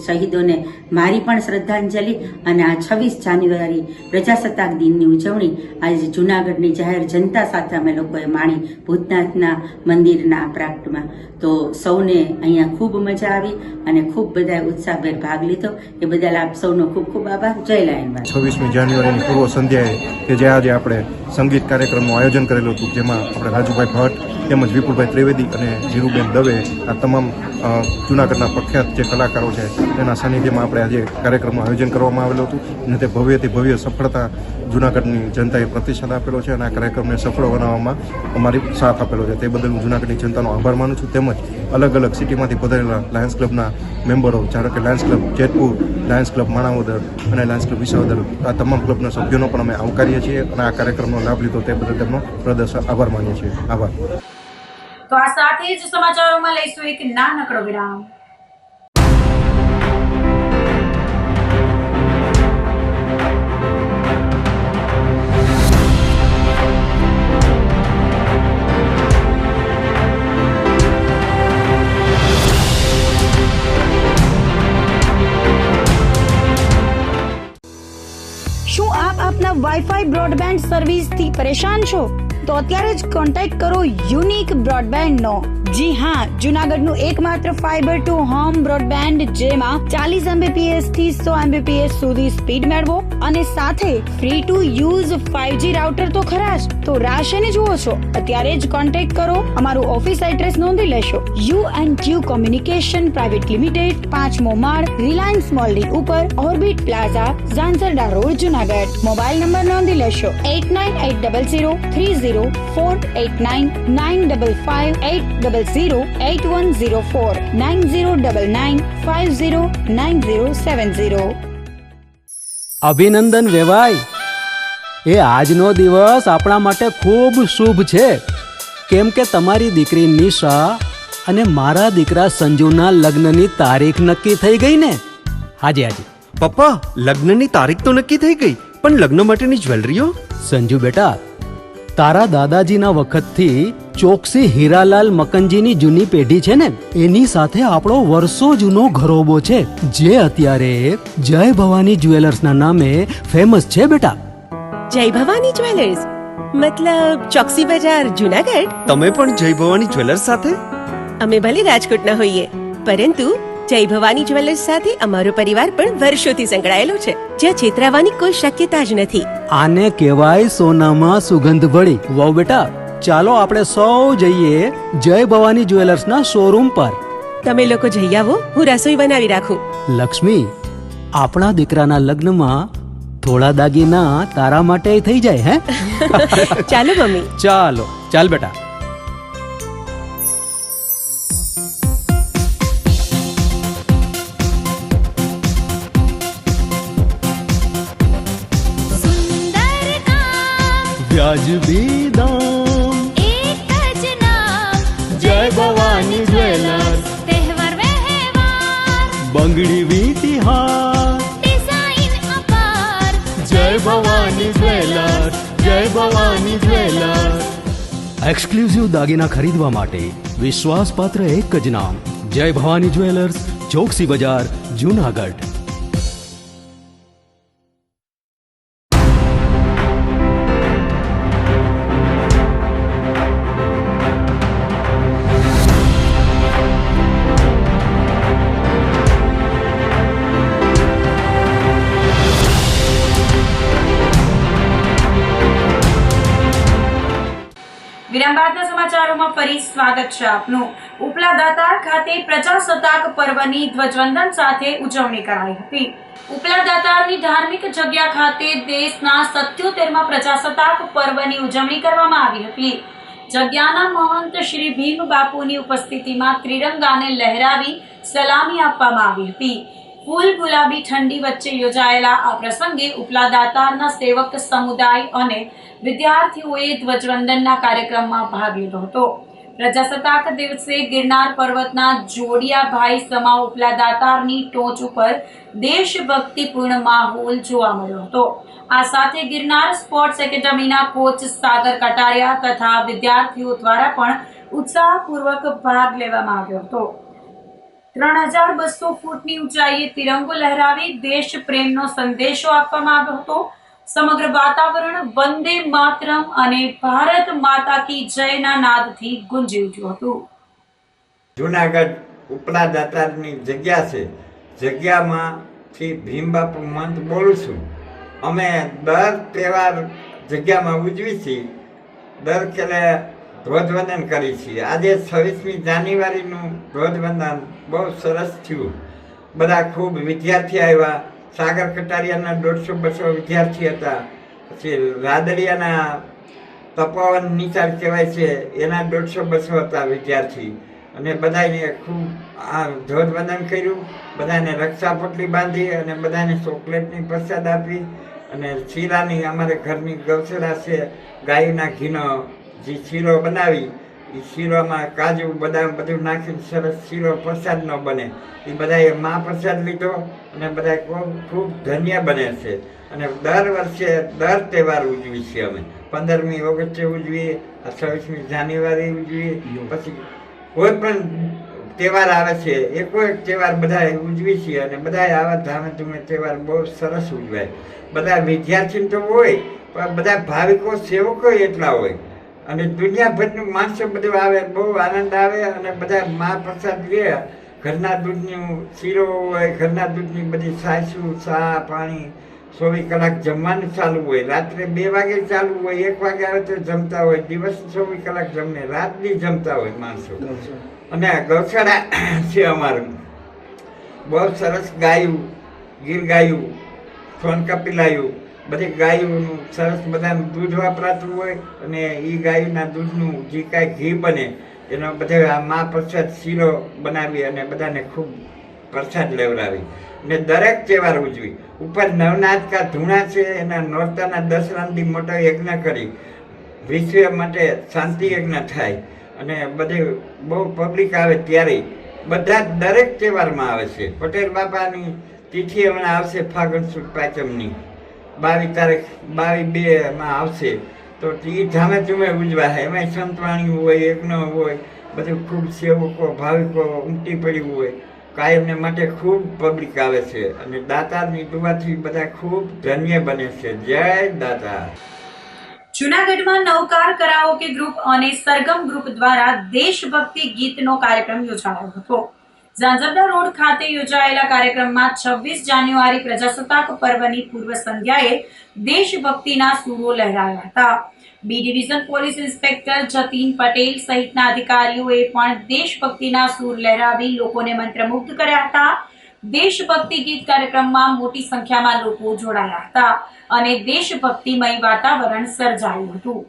શહીદોને મારી પણ શ્રદ્ધાંજલિ. અને આ 26 જાન્યુઆરી પ્રજાસત્તાક દિનની ઉજવણી આજે જૂનાગઢની જાહેર જનતા સાથે અમે લોકોએ માણી ભૂતનાથના મંદિરના પ્રાગટમાં. તો સૌને અહીંયા ખૂબ મજા આવી અને ખૂબ બધાએ ઉત્સાહભેર ભાગ લીધો. એ બદલ આપ સૌનો ખૂબ ખૂબ આભાર. જય લાયનવાસ. 26મી જાન્યુઆરીની પૂર્વ સંધ્યાએ કે જે આજે આપણે સંગીત કાર્યક્રમનું આયોજન કરેલું હતું, જેમાં આપણે રાજુભાઈ ભટ્ટ તેમજ વિપુલભાઈ ત્રિવેદી અને ધીરુબેન દવે આ તમામ જૂનાગઢના પ્રખ્યાત જે કલાકારો છે તેના સાનિધ્યમાં આપણે આજે કાર્યક્રમનું આયોજન કરવામાં આવેલું હતું અને તે ભવ્યથી ભવ્ય સફળતા જૂનાગઢની જનતાએ પ્રતિસાદ આપેલો છે અને આ કાર્યક્રમને સફળ બનાવવામાં અમારી સાથ આપેલો છે. તે બદલ હું જૂનાગઢની જનતાનો આભાર માનું છું. તેમજ અલગ અલગ સિટીમાંથી પધારેલા લાયન્સ ક્લબના મેમ્બરો, ધારો કે Lions club Jetpur, Lions club Manavadar અને લાયન્સ ક્લબ વિસાવદર, આ તમામ ક્લબના સભ્યોનો પણ અમે આવકારીએ છીએ અને આ કાર્યક્રમનો લાભ લીધો તે બદલ તેમનો હૃદય આભાર માનીએ છીએ. આભાર. તો આ સાથે જ સમાચારોમાં લઈશું એક નાનકડો વિરામ. શું આપ આપના વાઈફાઈ બ્રોડબેન્ડ સર્વિસથી પરેશાન છો? તો અત્યારે જ કોન્ટેક્ટ કરો યુનિક બ્રોડબેન્ડ નો. જી હા, જૂનાગઢનું એકમાત્ર ફાઈબર ટુ હોમ બ્રોડબેન્ડ, જેમાં 40 Mbps થી 100 Mbps સુધી સ્પીડ મેળવો અને સાથે free to use 5G router તો ખરા જ. તો રાહ શેની જુઓ છો? અત્યારે જ કોન્ટેક્ટ કરો. અમારું ઓફિસ એડ્રેસ નોંધી લેશો. U&Q કોમ્યુનિકેશન પ્રાઇવેટ લિમિટેડ, 5મો માળ, રિલાયન્સ મોલની ઉપર, orbit plaza, Zanzarda road, Junagadh. Mobile number નોંધી લેશો 89803048995580808104 9099509070. અભિનંદન વેવાય. એ આજનો દિવસ આપણા માટે ખૂબ શુભ છે, કેમ કે તમારી દીકરી નિશા અને મારા દીકરા સંજુના લગ્નની તારીખ નક્કી થઈ ગઈ ને. હાજી હાજી પપ્પા, લગ્નની તારીખ તો નક્કી થઈ ગઈ, પણ લગ્ન માટેની જ્વેલરીઓ? સંજુ બેટા, તારા દાદાજીના વખતથી ચોકસી હીરાલાલ મકનજીની જૂની પેઢી છે ને, એની સાથે આપણો વર્ષો જૂનો ઘરોબો છે, જે અત્યારે જય ભવાની જ્વેલર્સના નામે ફેમસ છે બેટા. જય ભવાની જ્વેલર્સ મતલબ ચોકસી બજાર, જૂનાગઢ? તમે પણ જય ભવાની જ્વેલર્સ સાથે? અમે ભલે રાજકોટના હોઈએ, પરંતુ જય ભવાની જ્વેલર્સ સાથે અમારો પરિવાર પણ વર્ષોથી સંકળાયેલો છે, જ્યાં છેતરાવાની કોઈ શક્યતા જ નથી. આને કહેવાય સોનામાં સુગંધ ભળી. વાવ બેટા, ચાલો આપણે સૌ જઈએ જય ભવાની જ્વેલર્સના શોરૂમ પર. તમે લોકો જઈ આવો, હું રસોઈ બનાવી રાખું. લક્ષ્મી, આપણા દીકરાના લગ્નમાં થોડા દાગીના તારા માટે થઈ જાય. હે ચાલો મમ્મી. ચાલો ચાલ બેટા. વ્યાજબી દામ, एक જ नाम, જય ભવાની જ્વેલર્સ. તહેવાર વ્યવહાર, બંગડી વીટી હાર, ડિઝાઇન અપાર, જય ભવાની જ્વેલર્સ, જય ભવાની જ્વેલર્સ. એક્સક્લુઝિવ દાગીના ખરીદવા માટે વિશ્વાસપાત્ર એક જ નામ, જય ભવાની જ્વેલર્સ, ચોકસી બજાર, જૂનાગઢ. વિરામ બાદના સમાચારોમાં ફરી સ્વાગત છે આપનું. ઉપલા દાતાર ખાતે પ્રજાસત્તાક પર્વની ધ્વજવંદન સાથે ઉજવણી કરાઈ હતી. ઉપલા દાતારની ધાર્મિક જગ્યા ખાતે દેશના 77મા પ્રજાસત્તાક પર્વની ઉજવણી કરવામાં આવી હતી. જગ્યાના મહંત શ્રી ભીમ બાપુની ઉપસ્થિતિમાં ત્રિરંગાને લહેરાવી સલામી આપવામાં આવી હતી. ફૂલ ગુલાબી ઠંડી વચ્ચે યોજાયેલા આ પ્રસંગે ઉપલા દાતારના સેવક સમુદાય અને વિદ્યાર્થીઓએ ધ્વજવંદનના કાર્યક્રમમાં ભાગ લીધો હતો. પ્રજાસત્તાક દિવસે ગિરનાર પર્વતના જોડિયાભાઈ સમા ઉપલા દાતારની ટોચ ઉપર દેશભક્તિપૂર્ણ માહોલ જોવા મળ્યો હતો. આ સાથે ગિરનાર સ્પોર્ટ્સ એકેડમીના કોચ સાગર કટારિયા તથા વિદ્યાર્થીઓ દ્વારા પણ ઉત્સાહપૂર્વક ભાગ લેવામાં આવ્યો હતો. 3200 ફૂટની ઊંચાઈએ તિરંગો લહેરાવી દેશ પ્રેમનો સંદેશો આપવામાં આવ્યો હતો. સમગ્ર વાતાવરણ વંદે માતરમ અને ભારત માતા કી જયના નાદથી ગુંજી ઉઠ્યું હતું. જૂનાગઢ ઉપલા દાતારની જગ્યા છે. જગ્યામાંથી ભીમબાપુ મંત બોલું છું. અમે દર તહેવાર જગ્યામાં ઉજવી છીએ. દર ખેલે ધ્વજવંદન કરી છીએ. આજે 26મી જાન્યુઆરીનું ધ્વજવંદન બહુ સરસ થયું. બધા ખૂબ વિદ્યાર્થી આવ્યા. સાગર કટારિયાના 150-200 વિદ્યાર્થી હતા. પછી રાદડિયાના તપોવન નિચાર કહેવાય છે એના 150-200 હતા વિદ્યાર્થી. અને બધાને ખૂબ આ ધ્વજવંદન કર્યું. બધાને રક્ષાપટ્ટી બાંધી અને બધાને ચોકલેટની પ્રસાદ આપી. અને શીરાની અમારે ઘરની ગૌશાળા છે, ગાયના ઘીનો જે શીરો બનાવી એ શીરોમાં કાજુ બદામ બધું નાખીને સરસ શીરો પ્રસાદનો બને. એ બધાએ મહાપ્રસાદ લીધો અને બધા ખૂબ ધન્ય બને છે. અને દર વર્ષે દર તહેવાર ઉજવી છીએ અમે. 15મી ઓગસ્ટે ઉજવીએ, 26મી જાન્યુઆરી ઉજવીએ, પછી કોઈ પણ તહેવાર આવે છે એ કોઈ તહેવાર બધા ઉજવી છીએ. અને બધા આવા ધામે ધૂમે તહેવાર બહુ સરસ ઉજવાય. બધા વિદ્યાર્થી તો હોય પણ બધા ભાવિકો સેવકો એટલા હોય અને દુનિયાભરનું માણસો બધું આવે, બહુ આનંદ આવે. અને બધા મહાપ્રસાદ લે. ઘરના દૂધનું શીરો હોય, ઘરના દૂધની બધી છાશું, ચા પાણી 24 કલાક જમવાનું ચાલુ હોય. રાત્રે 2 વાગે ચાલુ હોય, 1 વાગે આવે તો જમતા હોય. દિવસ 24 કલાક જમે, રાતની જમતા હોય માણસો. અને ગૌશાળા છે અમારું, બહુ સરસ ગાયું, ગીર ગાયું, સોન કપિલાયું, બધી ગાયોનું સરસ બધાનું દૂધ વાપરાતું હોય. અને એ ગાયના દૂધનું જે કાંઈ ઘી બને એનો બધે આ મહાપ્રસાદ શીરો બનાવી અને બધાને ખૂબ પ્રસાદ લેવડાવી. ને દરેક તહેવાર ઉજવી. ઉપર નવનાથ કા ધૂણા છે એના નોરતાના 10 રામથી મોટો યજ્ઞ કરી વિશ્વ માટે શાંતિ યજ્ઞ થાય. અને બધે બહુ પબ્લિક આવે ત્યારે બધા દરેક તહેવારમાં આવે છે. પટેલ બાપાની તિથિ હમણાં આવશે ફાગણ સુદ પાંચમની 22 તારીખ 22/2 આવશે. તો એ ધામે ધૂમે ઉજવાય. એમાંય સંતવાણી હોય, યજ્ઞ હોય, બધું ખૂબ સેવકો ભાવિકો ઉમટી પડ્યું હોય. કાયમને માટે ખૂબ પબ્લિક આવે છે. અને દાતારની દુઆથી બધા ખૂબ ધન્ય બને છે. જય દાતા. જૂનાગઢમાં નવકાર કરાઓકે ગ્રુપ અને સરગમ ગ્રુપ દ્વારા દેશભક્તિ ગીતનો કાર્યક્રમ યોજાયો હતો. ઝાંઝરડા રોડ ખાતે યોજાયેલા કાર્યક્રમમાં 26 જાન્યુઆરી પ્રજાસત્તાક પર્વની પૂર્વ સંધ્યાએ દેશભક્તિના સૂરો લહેરાયા હતા. B division police inspector Jatin Patel સહિતના અધિકારીઓએ પણ દેશભક્તિના સૂર લહેરાવી લોકોને મંત્રમુગ્ધ કર્યા હતા. દેશભક્તિ ગીત કાર્યક્રમમાં મોટી સંખ્યામાં લોકો જોડાયા હતા અને દેશભક્તિમય વાતાવરણ સર્જાયું હતું.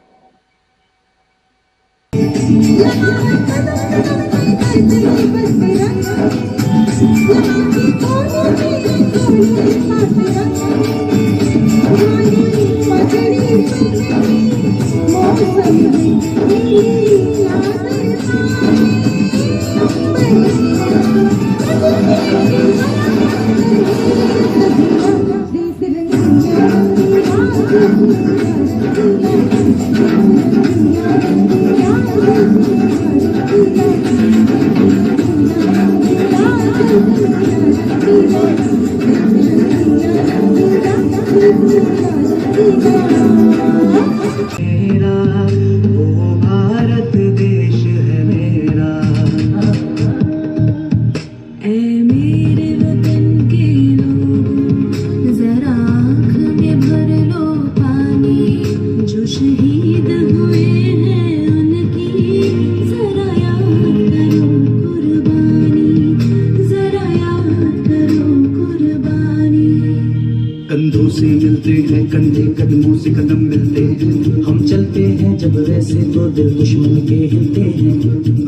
कंधों से मिलते हैं कंधे, कदमों से कदम मिलते हैं, हम चलते हैं जब वैसे तो दिल दुश्मन के हिलते हैं।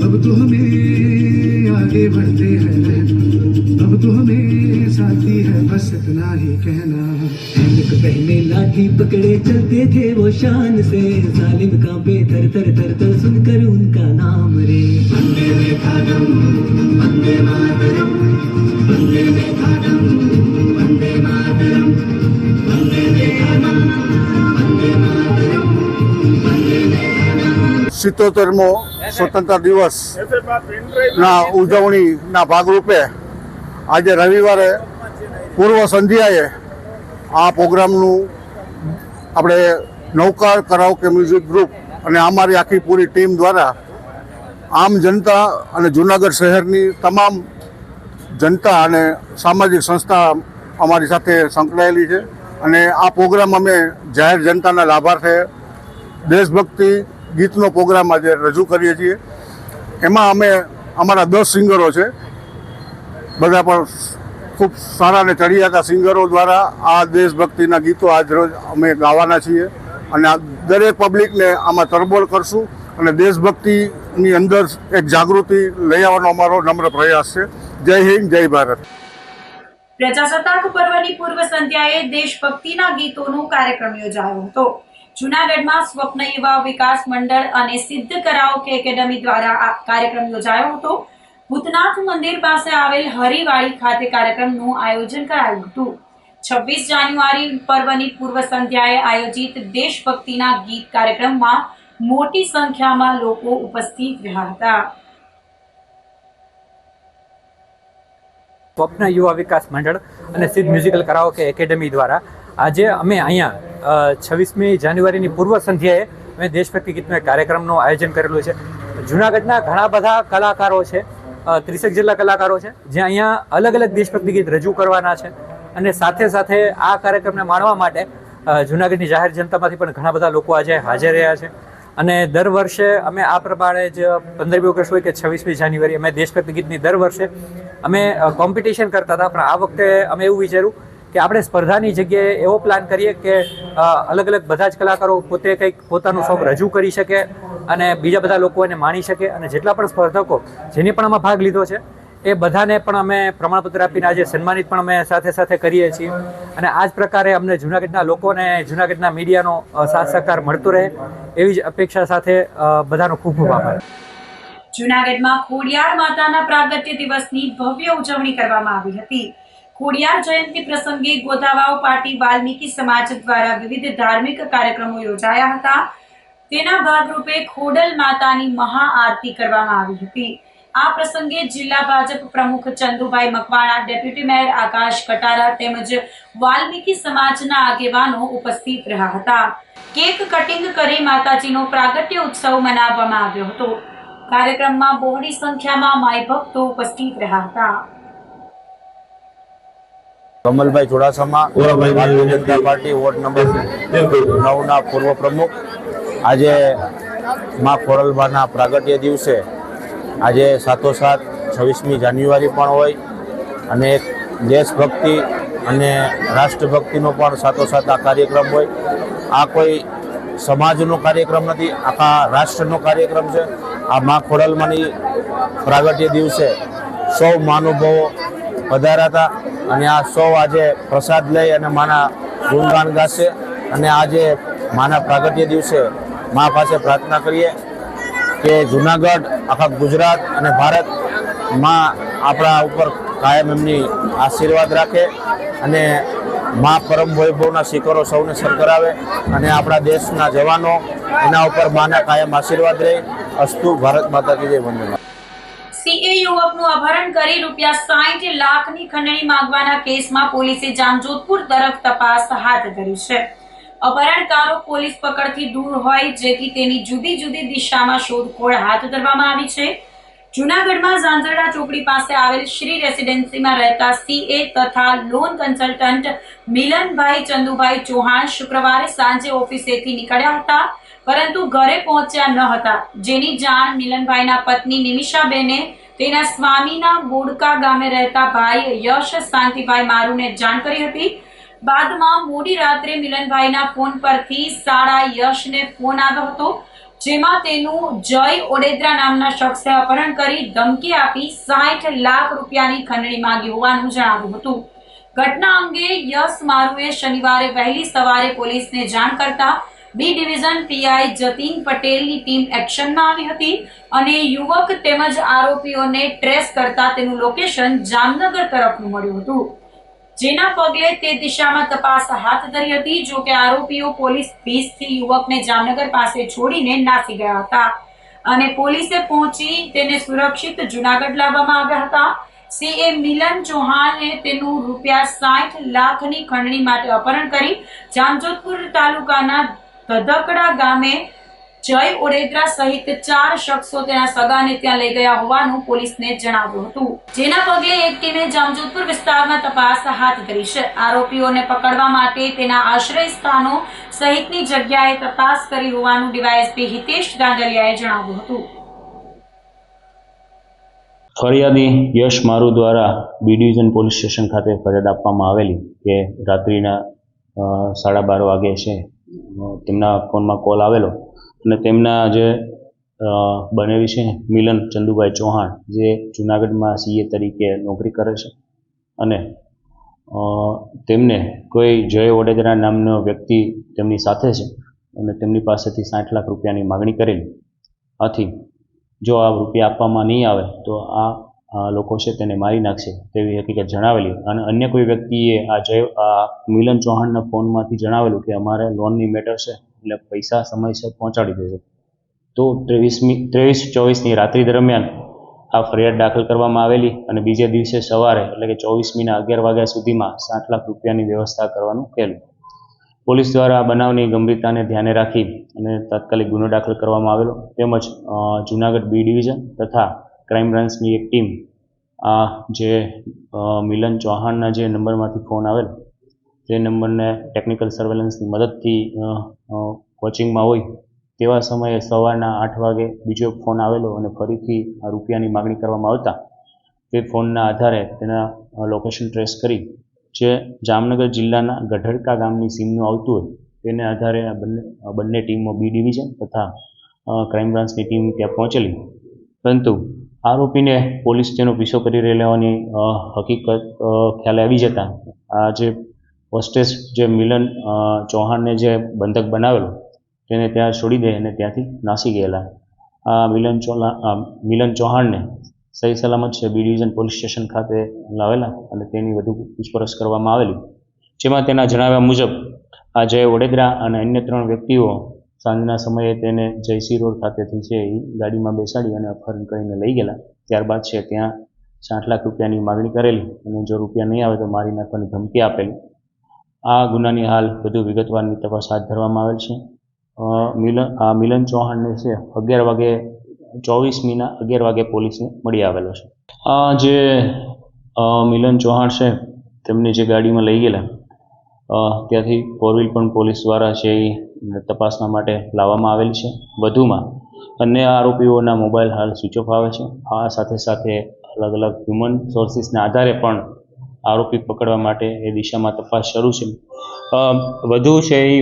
अब तो हमें आगे बढ़ते हैं, अब तो हमें साथी है बस इतना ही कहना। ऐनक पहने लाठी पकड़े चलते थे वो शान से, जालिम कांपे थर थर थर थर सुनकर उनका नाम रे। वंदे मातरम, वंदे मातरम, वंदे मातरम, वंदे मातरम, वंदे मातरम, वंदे मातरम, वंदे मातरम। 77મો સ્વતંત્ર દિવસ ના ઉજવણીના ભાગરૂપે આજે રવિવારે પૂર્વ સંધ્યાએ આ પ્રોગ્રામનું આપણે નવકાર કરાઓકે મ્યુઝિક ગ્રુપ અને અમારી આખી પૂરી ટીમ દ્વારા આમ જનતા અને જૂનાગઢ શહેરની તમામ જનતા અને સામાજિક સંસ્થા અમારી સાથે સંકળાયેલી છે અને આ પ્રોગ્રામ અમે જાહેર જનતાના લાભાર્થે દેશભક્તિ ગીતનો પ્રોગ્રામ આજે રજૂ કરીએ છીએ. એમાં અમે અમારા 10 સિંગરો છે, બધા પણ ખૂબ સારા અને ચડિયાતા સિંગરો દ્વારા આ દેશભક્તિના ગીતો આજ રોજ અમે ગાવાના છીએ અને આ દરેક પબ્લિકને આમાં તરબોળ કરશું અને દેશભક્તિની અંદર એક જાગૃતિ લઈ આવવાનો અમારો નમ્ર પ્રયાસ છે. જય હિન્દ, જય ભારત. પ્રજાસત્તાક પર્વની પૂર્વ સંધ્યાએ દેશભક્તિના ગીતોનો કાર્યક્રમ યોજાયો હતો. જૂનાગઢમાં સ્વપ્ન યુવા વિકાસ મંડળ અને સિદ્ધ કરાઓકે એકેડમી દ્વારા આ કાર્યક્રમ યોજાયો હતો. ભૂતનાથ મંદિર પાસે આવેલ હરિવાડી ખાતે કાર્યક્રમનું આયોજન કરાયું હતું. 26 જાન્યુઆરી પર્વની પૂર્વ સંધ્યાએ આયોજિત દેશભક્તિના ગીત કાર્યક્રમમાં મોટી સંખ્યામાં લોકો ઉપસ્થિત રહ્યા હતા. સ્વપ્ન યુવા વિકાસ મંડળ અને સિદ્ધ મ્યુઝિકલ કરાઓકે એકેડમી દ્વારા આજે અમે અહીંયા 26મી જાન્યુઆરીની પૂર્વ સંધ્યાએ અમે દેશભક્તિ ગીતનો કાર્યક્રમનું આયોજન કરેલું છે. જૂનાગઢના ઘણા બધા કલાકારો છે, 30 જેટલા કલાકારો છે, જે અહીંયા અલગ અલગ દેશભક્તિ ગીત રજૂ કરવાના છે અને સાથે સાથે આ કાર્યક્રમને માણવા માટે જૂનાગઢની જાહેર જનતામાંથી પણ ઘણા બધા લોકો આજે હાજર રહ્યા છે. અને દર વર્ષે અમે આ પ્રમાણે જ 15મી ઓગસ્ટ હોય કે 26મી જાન્યુઆરી અમે દેશભક્તિ ગીતની દર વર્ષે અમે કોમ્પિટિશન કરતા હતા, પણ આ વખતે અમે એવું વિચાર્યું કે આપણે સ્પર્ધાની જગ્યાએ એવો પ્લાન કરીએ કે અલગ અલગ બધા જ કલાકારો પોતે કંઈક પોતાનું સોંગ રજૂ કરી શકે અને બીજા બધા લોકો એને માણી શકે અને જેટલા પણ સ્પર્ધકો જેને પણ આમાં ભાગ લીધો છે એ બધાને પણ અમે પ્રમાણપત્ર આપીને આજે સન્માનિત પણ અમે સાથે સાથે કરીએ છીએ. અને આ જ પ્રકારે અમને જૂનાગઢના લોકોને જૂનાગઢના મીડિયાનો સાથ સહકાર મળતો રહે એવી જ અપેક્ષા સાથે બધાનો ખૂબ ખૂબ આભાર. જૂનાગઢમાં ખોડિયાર માતાના પ્રાગટ્ય દિવસની ભવ્ય ઉજવણી કરવામાં આવી હતી. ખોડિયાર જયંતિ પ્રસંગે ગોધાવાવ પાટી વાલ્મીકી સમાજ દ્વારા વિવિધ ધાર્મિક કાર્યક્રમો યોજાયા હતા. તેના ભાગરૂપે ખોડલ માતાની મહાઆરતી કરવામાં આવી હતી. આ પ્રસંગે જિલ્લા ભાજપ પ્રમુખ ચંદુભાઈ મકવાણા, ડેપ્યુટી મેયર આકાશ કટારા તેમજ વાલ્મીકી સમાજના આગેવાનો ઉપસ્થિત રહ્યા હતા. કેક કટિંગ કરી માતાજીનો પ્રાગટ્ય ઉત્સવ મનાવવામાં આવ્યો હતો. કાર્યક્રમમાં બહોળી સંખ્યામાં માઈ ભક્તો ઉપસ્થિત રહ્યા હતા. Kamalbhai Chudasama, Bharatiya Janata party ward number 9ના પૂર્વ પ્રમુખ. આજે માં ખોડલબાના પ્રાગટ્ય દિવસે આજે સાથોસાથ 26મી જાન્યુઆરી પણ હોય અને એક દેશભક્તિ અને રાષ્ટ્રભક્તિનો પણ સાથોસાથ આ કાર્યક્રમ હોય. આ કોઈ સમાજનો કાર્યક્રમ નથી, આખા રાષ્ટ્રનો કાર્યક્રમ છે. આ માં ખોડલમાની પ્રાગટ્ય દિવસે સૌ મહાનુભાવો પધાર્યા હતા અને આ સૌ આજે પ્રસાદ લઈ અને માના ગુણગાન ગાશે. અને આજે માના પ્રાગટ્ય દિવસે મા પાસે પ્રાર્થના કરીએ કે જૂનાગઢ, આખા ગુજરાત અને ભારતમાં આપણા ઉપર કાયમ એમની આશીર્વાદ રાખે અને મા પરમ વૈભવના શિખરો સૌને સર કરાવે અને આપણા દેશના જવાનો એના ઉપર માના કાયમ આશીર્વાદ રહે. અસ્તુ. ભારત માતા કી જય. વંદે. સીએ યુવકનું અપહરણ કરી ₹60 લાખની ખંડણી માંગવાના કેસમાં પોલીસે જામજોધપુર તરફ તપાસ હાથ ધરી છે. અપહરણકારો પોલીસ પકડથી દૂર હોય જેથી તેની જુદી જુદી દિશામાં શોધખોળ હાથ ધરવામાં આવી છે. જૂનાગઢમાં ઝાંઝરડા ચોકડી પાસે આવેલ શ્રી રેસિડેન્સીમાં રહેતા સીએ તથા લોન કન્સલ્ટન્ટ મિલનભાઈ ચંદુભાઈ ચૌહાણ શુક્રવારે સાંજે ઓફિસેથી નીકળ્યા હતા, પરંતુ ઘરે પહોંચ્યા ન હતા, જેની જાણ મિલનભાઈના પત્ની નિમિષાબેને તેના સ્વામીના બોડકા ગામે રહેતા ભાઈ યશ શાંતિભાઈ મારુને જાણ કરી હતી. બાદમાં મોડી રાત્રે મિલનભાઈના ફોન પરથી સાળા યશને ફોન આવ્યો હતો, જેમાં તેનું જય ઓડેદરા નામના શખ્સે અપહરણ કરી ધમકી આપી ₹60 લાખ ખંડણી માંગી હોવાનું જણાવ્યું હતું. ઘટના અંગે યશ મારુએ શનિવારે વહેલી સવારે પોલીસને જાણ કરતા બી ડિવિઝન પીઆઈ જતીન પટેલની ટીમ એક્શનમાં આવી હતી અને યુવક તેમજ આરોપીઓને ટ્રેસ કરતા તેનું લોકેશન જામનગર તરફનું મળ્યું હતું, જેના પગલે તે દિશામાં તપાસ હાથ ધરી હતી. જો કે આરોપીઓ પોલીસ ભીસથી યુવકને જામનગર પાસે છોડીને નાસી ગયા હતા અને પોલીસે પહોંચી તેને સુરક્ષિત જૂનાગઢ લાવવામાં આવ્યા હતા. સીએ મિલન ચૌહાણે તેનું ₹60 લાખની ખંડણી માટે અપહરણ કરી જામજોધપુર તાલુકાના ધધકડા ગામે જય ઓડેદરા સહિત 4 શખ્સો તેના સગાને ત્યાં લઈ ગયા હોવાનું પોલીસને જણાવ્યું હતું, જેના પગલે એક ટીમે જામજોધપુર વિસ્તારમાં તપાસ હાથ ધરી છે. આરોપીઓને પકડવા માટે તેના આશ્રય સ્થાનો સહિતની જગ્યાએ તપાસ કરી હોવાનું ડીવાયએસપી હિતેશ ગાંડલિયાએ જણાવ્યું હતું. ફરિયાદી યશ મારુ દ્વારા બી ડિવિઝન પોલીસ સ્ટેશન ખાતે ફરિયાદ આપવામાં આવેલી કે રાત્રિના 12:30 વાગે છે તેમના ફોનમાં કોલ આવેલો અને તેમના જે બનેવી છે મિલન ચંદુભાઈ ચૌહાણ જે જુનાગઢમાં સીએ તરીકે નોકરી કરે છે અને તેમને કોઈ જય ઓડેદરા નામનો વ્યક્તિ તેમની સાથે છે અને તેમની પાસેથી 60 લાખ રૂપિયાની માગણી કરેલી. આથી જો આ રૂપિયા આપવામાં નહીં આવે તો આ લોકો છે તેને મારી નાખશે તેવી હકીકત જણાવેલી અને અન્ય કોઈ વ્યક્તિએ આ મિલન ચૌહાણના ફોનમાંથી જણાવેલું કે અમારે લોનની મેટર છે એટલે પૈસા સમયસર પહોંચાડી દેજો. તો 23-24ની રાત્રિ દરમિયાન આ ફરિયાદ દાખલ કરવામાં આવેલી અને બીજે દિવસે સવારે એટલે કે 24મીના 11 વાગ્યા સુધીમાં 60 લાખ રૂપિયાની વ્યવસ્થા કરવાનું કહેલું. પોલીસ દ્વારા આ બનાવની ગંભીરતાને ધ્યાને રાખી અને તાત્કાલિક ગુનો દાખલ કરવામાં આવેલો તેમજ જુનાગઢ બી ડિવિઝન તથા ક્રાઇમ બ્રાન્ચની એક ટીમ આ જે મિલન ચૌહાણના જે નંબરમાંથી ફોન આવેલો તે નંબરને ટેકનિકલ સર્વેલન્સની મદદથી વોચિંગમાં હોય તેવા સમયે સવારના 8 વાગે બીજો ફોન આવેલો અને ફરીથી આ રૂપિયાની માગણી કરવામાં આવતા તે ફોનના આધારે તેના લોકેશન ટ્રેસ કરી જે જામનગર જિલ્લાના ગઢડકા ગામની સીમનું આવતું હોય તેને આધારે આ બંને ટીમો બી ડિવિઝન તથા ક્રાઇમ બ્રાન્ચની ટીમ ત્યાં પહોંચેલી, પરંતુ આરોપીને પોલીસ તેનો પીછો કરી રહી હોવાની હકીકત ખ્યાલે આવી જતા આ જે હોસ્ટેસ જે મિલન ચૌહાણને જે બંધક બનાવેલો તેને ત્યાં છોડી દે અને ત્યાંથી નાસી ગયેલા. આ મિલન ચૌહાણને સહી સલામત છે બી ડિવિઝન પોલીસ સ્ટેશન ખાતે લાવેલા અને તેની વધુ પૂછપરછ કરવામાં આવેલી, જેમાં તેના જણાવ્યા મુજબ આ જય ઓડેદરા અને અન્ય 3 વ્યક્તિઓ સાંજના સમયે તેને જયસી રોડ ખાતેથી છે એ ગાડીમાં બેસાડી અને અપહરણ કરીને લઈ ગયેલા. ત્યારબાદ છે ત્યાં 60 લાખ રૂપિયાની માગણી કરેલી અને જો રૂપિયા નહીં આવે તો મારી નાખવાની ધમકી આપેલી. આ ગુનાની હાલ વધુ વિગતવારની તપાસ હાથ ધરવામાં આવેલ છે. મિલન ચૌહાણને છે 24મીના 11 વાગે પોલીસને મળી આવેલો છે. આ જે મિલન ચૌહાણ છે તેમની જે ગાડીમાં લઈ ગયેલા ત્યાંથી 4 વ્હીલ પણ પોલીસ દ્વારા છે એ તપાસના માટે લાવવામાં આવેલ છે. વધુમાં અન્ય આરોપીઓના મોબાઈલ હાલ સ્વિચ ઓફ આવે છે. આ સાથે સાથે અલગ અલગ હ્યુમન સોર્સિસના આધારે પણ આરોપી પકડવા માટે એ દિશામાં તપાસ શરૂ છે. વધુ છે એ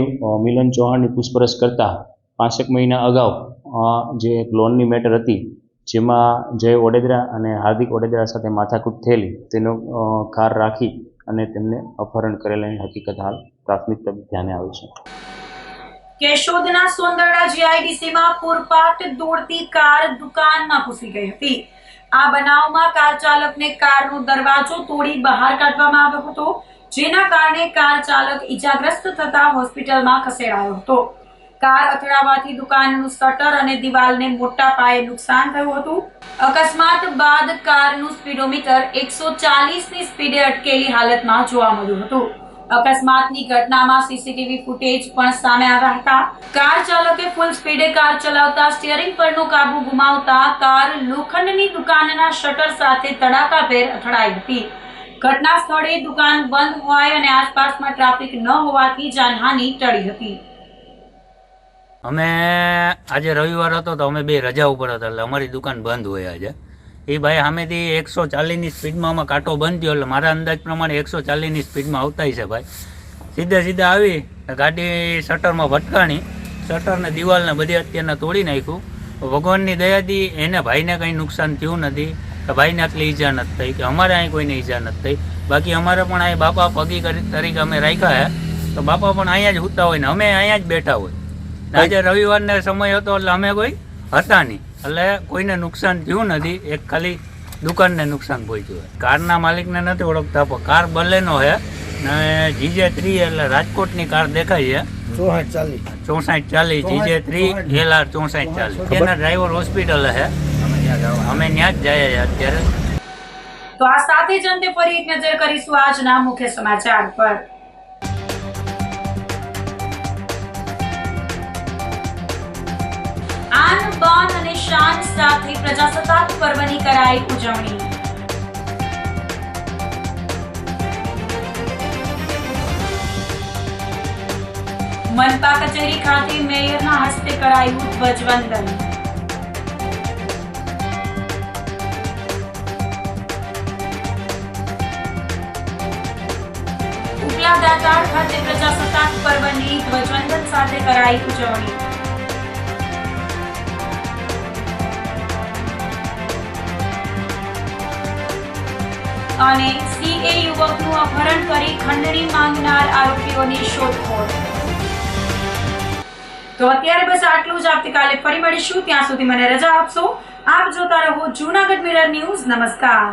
મિલન ચૌહાણની પૂછપરછ કરતાં 5 મહિના અગાઉ જે એક લોનની મેટર હતી જેમાં જય ઓડેદરા અને હાર્દિક ઓડેદરા સાથે માથાકૂટ થયેલી તેનો કાર રાખી અને તેમને અપહરણ કરેલાની હકીકત હાલ પ્રાથમિક ધ્યાને આવે છે. કેશોદના સોંદરડા જીઆઈડીસીમાં પૂરપાટ દોડતી કાર દુકાનમાં ઘૂસી ગઈ હતી. આ બનાવમાં કાર ચાલકને કારનો દરવાજો તોડી બહાર કાઢવામાં આવ્યો હતો, જેના કારણે કાર ચાલક ઈજાગ્રસ્ત થતા હોસ્પિટલમાં ખસેડાયો હતો. કાર અથડાવાથી દુકાનનું શટર અને દિવાલને મોટા પાયે નુકસાન થયું હતું. અકસ્માત બાદ કારનું સ્પીડોમીટર 140ની સ્પીડે અટકેલી હાલતમાં જોવા મળ્યું હતું. અકસ્માતની ઘટનામાં સીસીટીવી ફૂટેજ પણ સામે આવ્યા હતા. કાર ચાલકે ફૂલ સ્પીડે કાર ચલાવતા સ્ટીયરિંગ પરનો કાબુ ગુમાવતા કાર લોખંડની દુકાનના શટર સાથે તડાકાભેર અથડાઈ હતી. ઘટના સ્થળે દુકાન બંધ હોય અને આસપાસમાં ટ્રાફિક ન હોવાથી જાનહાનિ ટળી હતી. અમે આજે રવિવાર હતો તો અમે 2 રજા ઉપર હતા એટલે અમારી દુકાન બંધ હોય આજે. એ ભાઈ સામેથી 140ની સ્પીડમાં આમાં કાંટો બંધ થયો એટલે મારા અંદાજ પ્રમાણે 140ની સ્પીડમાં આવતા છે ભાઈ. સીધા આવી ગાડી શટરમાં ભટકાણી, શટરને દિવાલને બધી અત્યારના તોડી નાખ્યું. ભગવાનની દયાથી એને ભાઈને કંઈ નુકસાન થયું નથી કે ભાઈને આટલી ઈજા નથી થઈ કે અમારે અહીં કોઈને ઈજા નથી થઈ. બાકી અમારે પણ અહીં બાપા પગી તરીકે અમે રાખ્યા છે તો બાપા પણ અહીંયા જ સૂતા હોય ને અમે અહીંયા જ બેઠા હોય. આજે રવિવારનો સમય હતો એટલે અમે કોઈ હતા નહીં એટલે કોઈને નુકસાન થયું નથી. એક ખાલી દુકાનને નુકસાન પહોંચ્યું. કારના માલિકને નથી ઓળખતા પણ કાર બલેનો છે ને GJ3 એટલે રાજકોટની કાર દેખાય છે 6440 GJ3 LR 6440. એના ડ્રાઈવર હોસ્પિટલ છે, અમે ત્યાં જ જઈએ અત્યારે. તો આ સાથે જ અંતે ફરી એક નજર કરીશું આજના મુખ્ય સમાચાર પર. શાન સાથે પ્રજાસત્તાક પર્વની કરાઈ ઉજવણી. મનપા કચેરી ખાતે મેયરના હસ્તે કરાયું ધ્વજવંદન. ઉપલા દાતાર ખાતે પ્રજાસત્તાક પર્વની ધ્વજવંદન સાથે કરાઈ ઉજવણી. અને સીએ યુવકનું અપહરણ કરી ખંડણી માંગનાર આરોપીઓની શોધખોળ. તો અત્યારે બસ આટલું જ. આવતીકાલે ફરી મળીશું. ત્યાં સુધી મને રજા આપશો. આપ જોતા રહો જૂનાગઢ મિરર ન્યૂઝ. નમસ્કાર.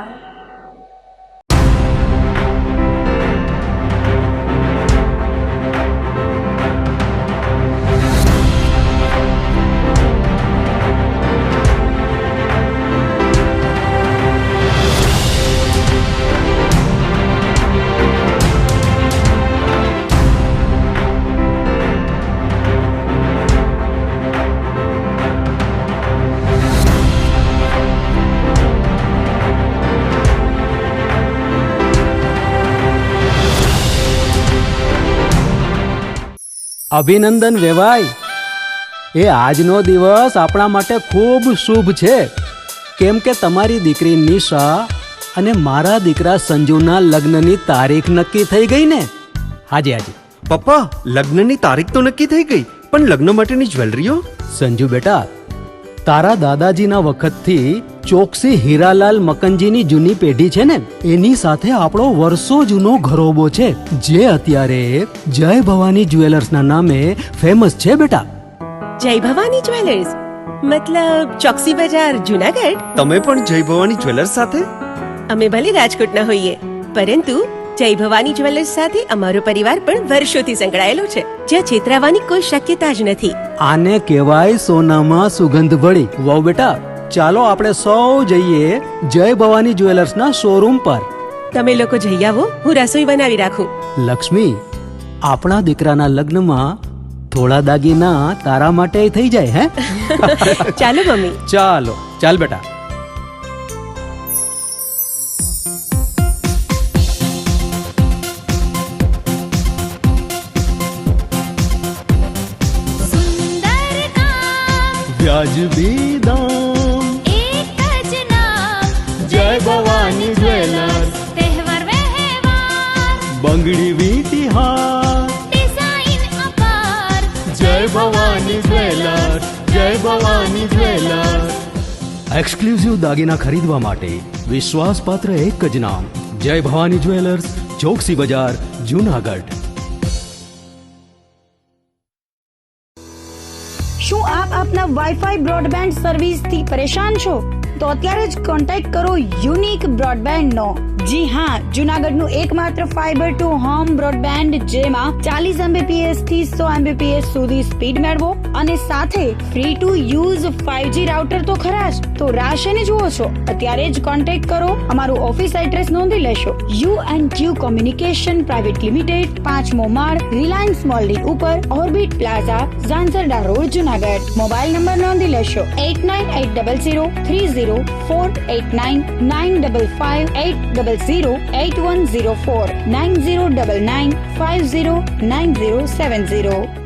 અભિનંદન વેવાય. એ આજનો દિવસ આપણા માટે ખૂબ શુભ છે, કેમ કે તમારી દીકરી નિશા અને મારા દીકરા સંજુના લગ્નની તારીખ નક્કી થઈ ગઈ ને. હાજી હાજી પપ્પા, લગ્નની તારીખ તો નક્કી થઈ ગઈ, પણ લગ્ન માટેની જ્વેલરીઓ? સંજુ બેટા, તારા દાદાજીના વખતથી ચોકસી હીરાલાલ મકનજીની જૂની પેઢી છે ને, એની સાથે આપણો વર્ષો જૂનો ઘરોબો છે, જે અત્યારે જય ભવાની જ્વેલર્સના નામે ફેમસ છે બેટા. જય ભવાની જ્વેલર્સ મતલબ ચોકસી બજાર જુનાગઢ? તમે પણ જય ભવાની જ્વેલર્સ સાથે? અમે ભલે રાજકોટના હોઈએ, પરંતુ જય ભવાની જ્વેલર્સ સાથે અમારો પરિવાર પણ વર્ષોથી સંકળાયેલો છે, જ્યાં છેતરાવાની કોઈ શક્યતા જ નથી. આને કહેવાય સોનામાં સુગંધ ભળી. વાવ બેટા, ચાલો આપણે સૌ જઈએ જય ભવાની જ્વેલર્સના શોરૂમ પર. તમે લોકો જઈ આવો, હું રસોઈ બનાવી રાખું. લક્ષ્મી, આપણા દીકરાના લગ્નમાં થોડા દાગીના તારા માટે થઈ જાય. હે ચાલો મમ્મી. ચાલો ચાલ બેટા. વ્યાજબી દામ, એક જ નામ, જય ભવાની જ્વેલર્સ. તહેવાર વ્યવહાર, બંગડી વીટી હાર, ડિઝાઇન અપાર, જય ભવાની જ્વેલર્સ. જય ભવાની જ્વેલર્સ. એક્સક્લુઝિવ દાગીના ખરીદવા માટે વિશ્વાસપાત્ર એક જ નામ, જય ભવાની જ્વેલર્સ, ચોકસી બજાર, જૂનાગઢ. શું આપ આપના વાઈફાઈ બ્રોડબેન્ડ સર્વિસથી પરેશાન છો? તો અત્યારે જ કોન્ટેક્ટ કરો યુનિક બ્રોડબેન્ડ નો. જી હા, જૂનાગઢનું એકમાત્ર ફાઈબર ટુ હોમ બ્રોડબેન્ડ, જેમાં 40 Mbps થી 100 Mbps સુધી સ્પીડ મેળવો અને સાથે free to use 5G router તો ખરા જ. તો રાહ શેની જુઓ છો? અત્યારે જ કોન્ટેક્ટ કરો. અમારું ઓફિસ એડ્રેસ નોંધી લેશો. U&Q કોમ્યુનિકેશન પ્રાઇવેટ લિમિટેડ, 5મો માળ, રિલાયન્સ મોલની ઉપર, orbit plaza, Zanzarda road, Junagadh. Mobile number નોંધી લેશો 898003048995580081049099509070.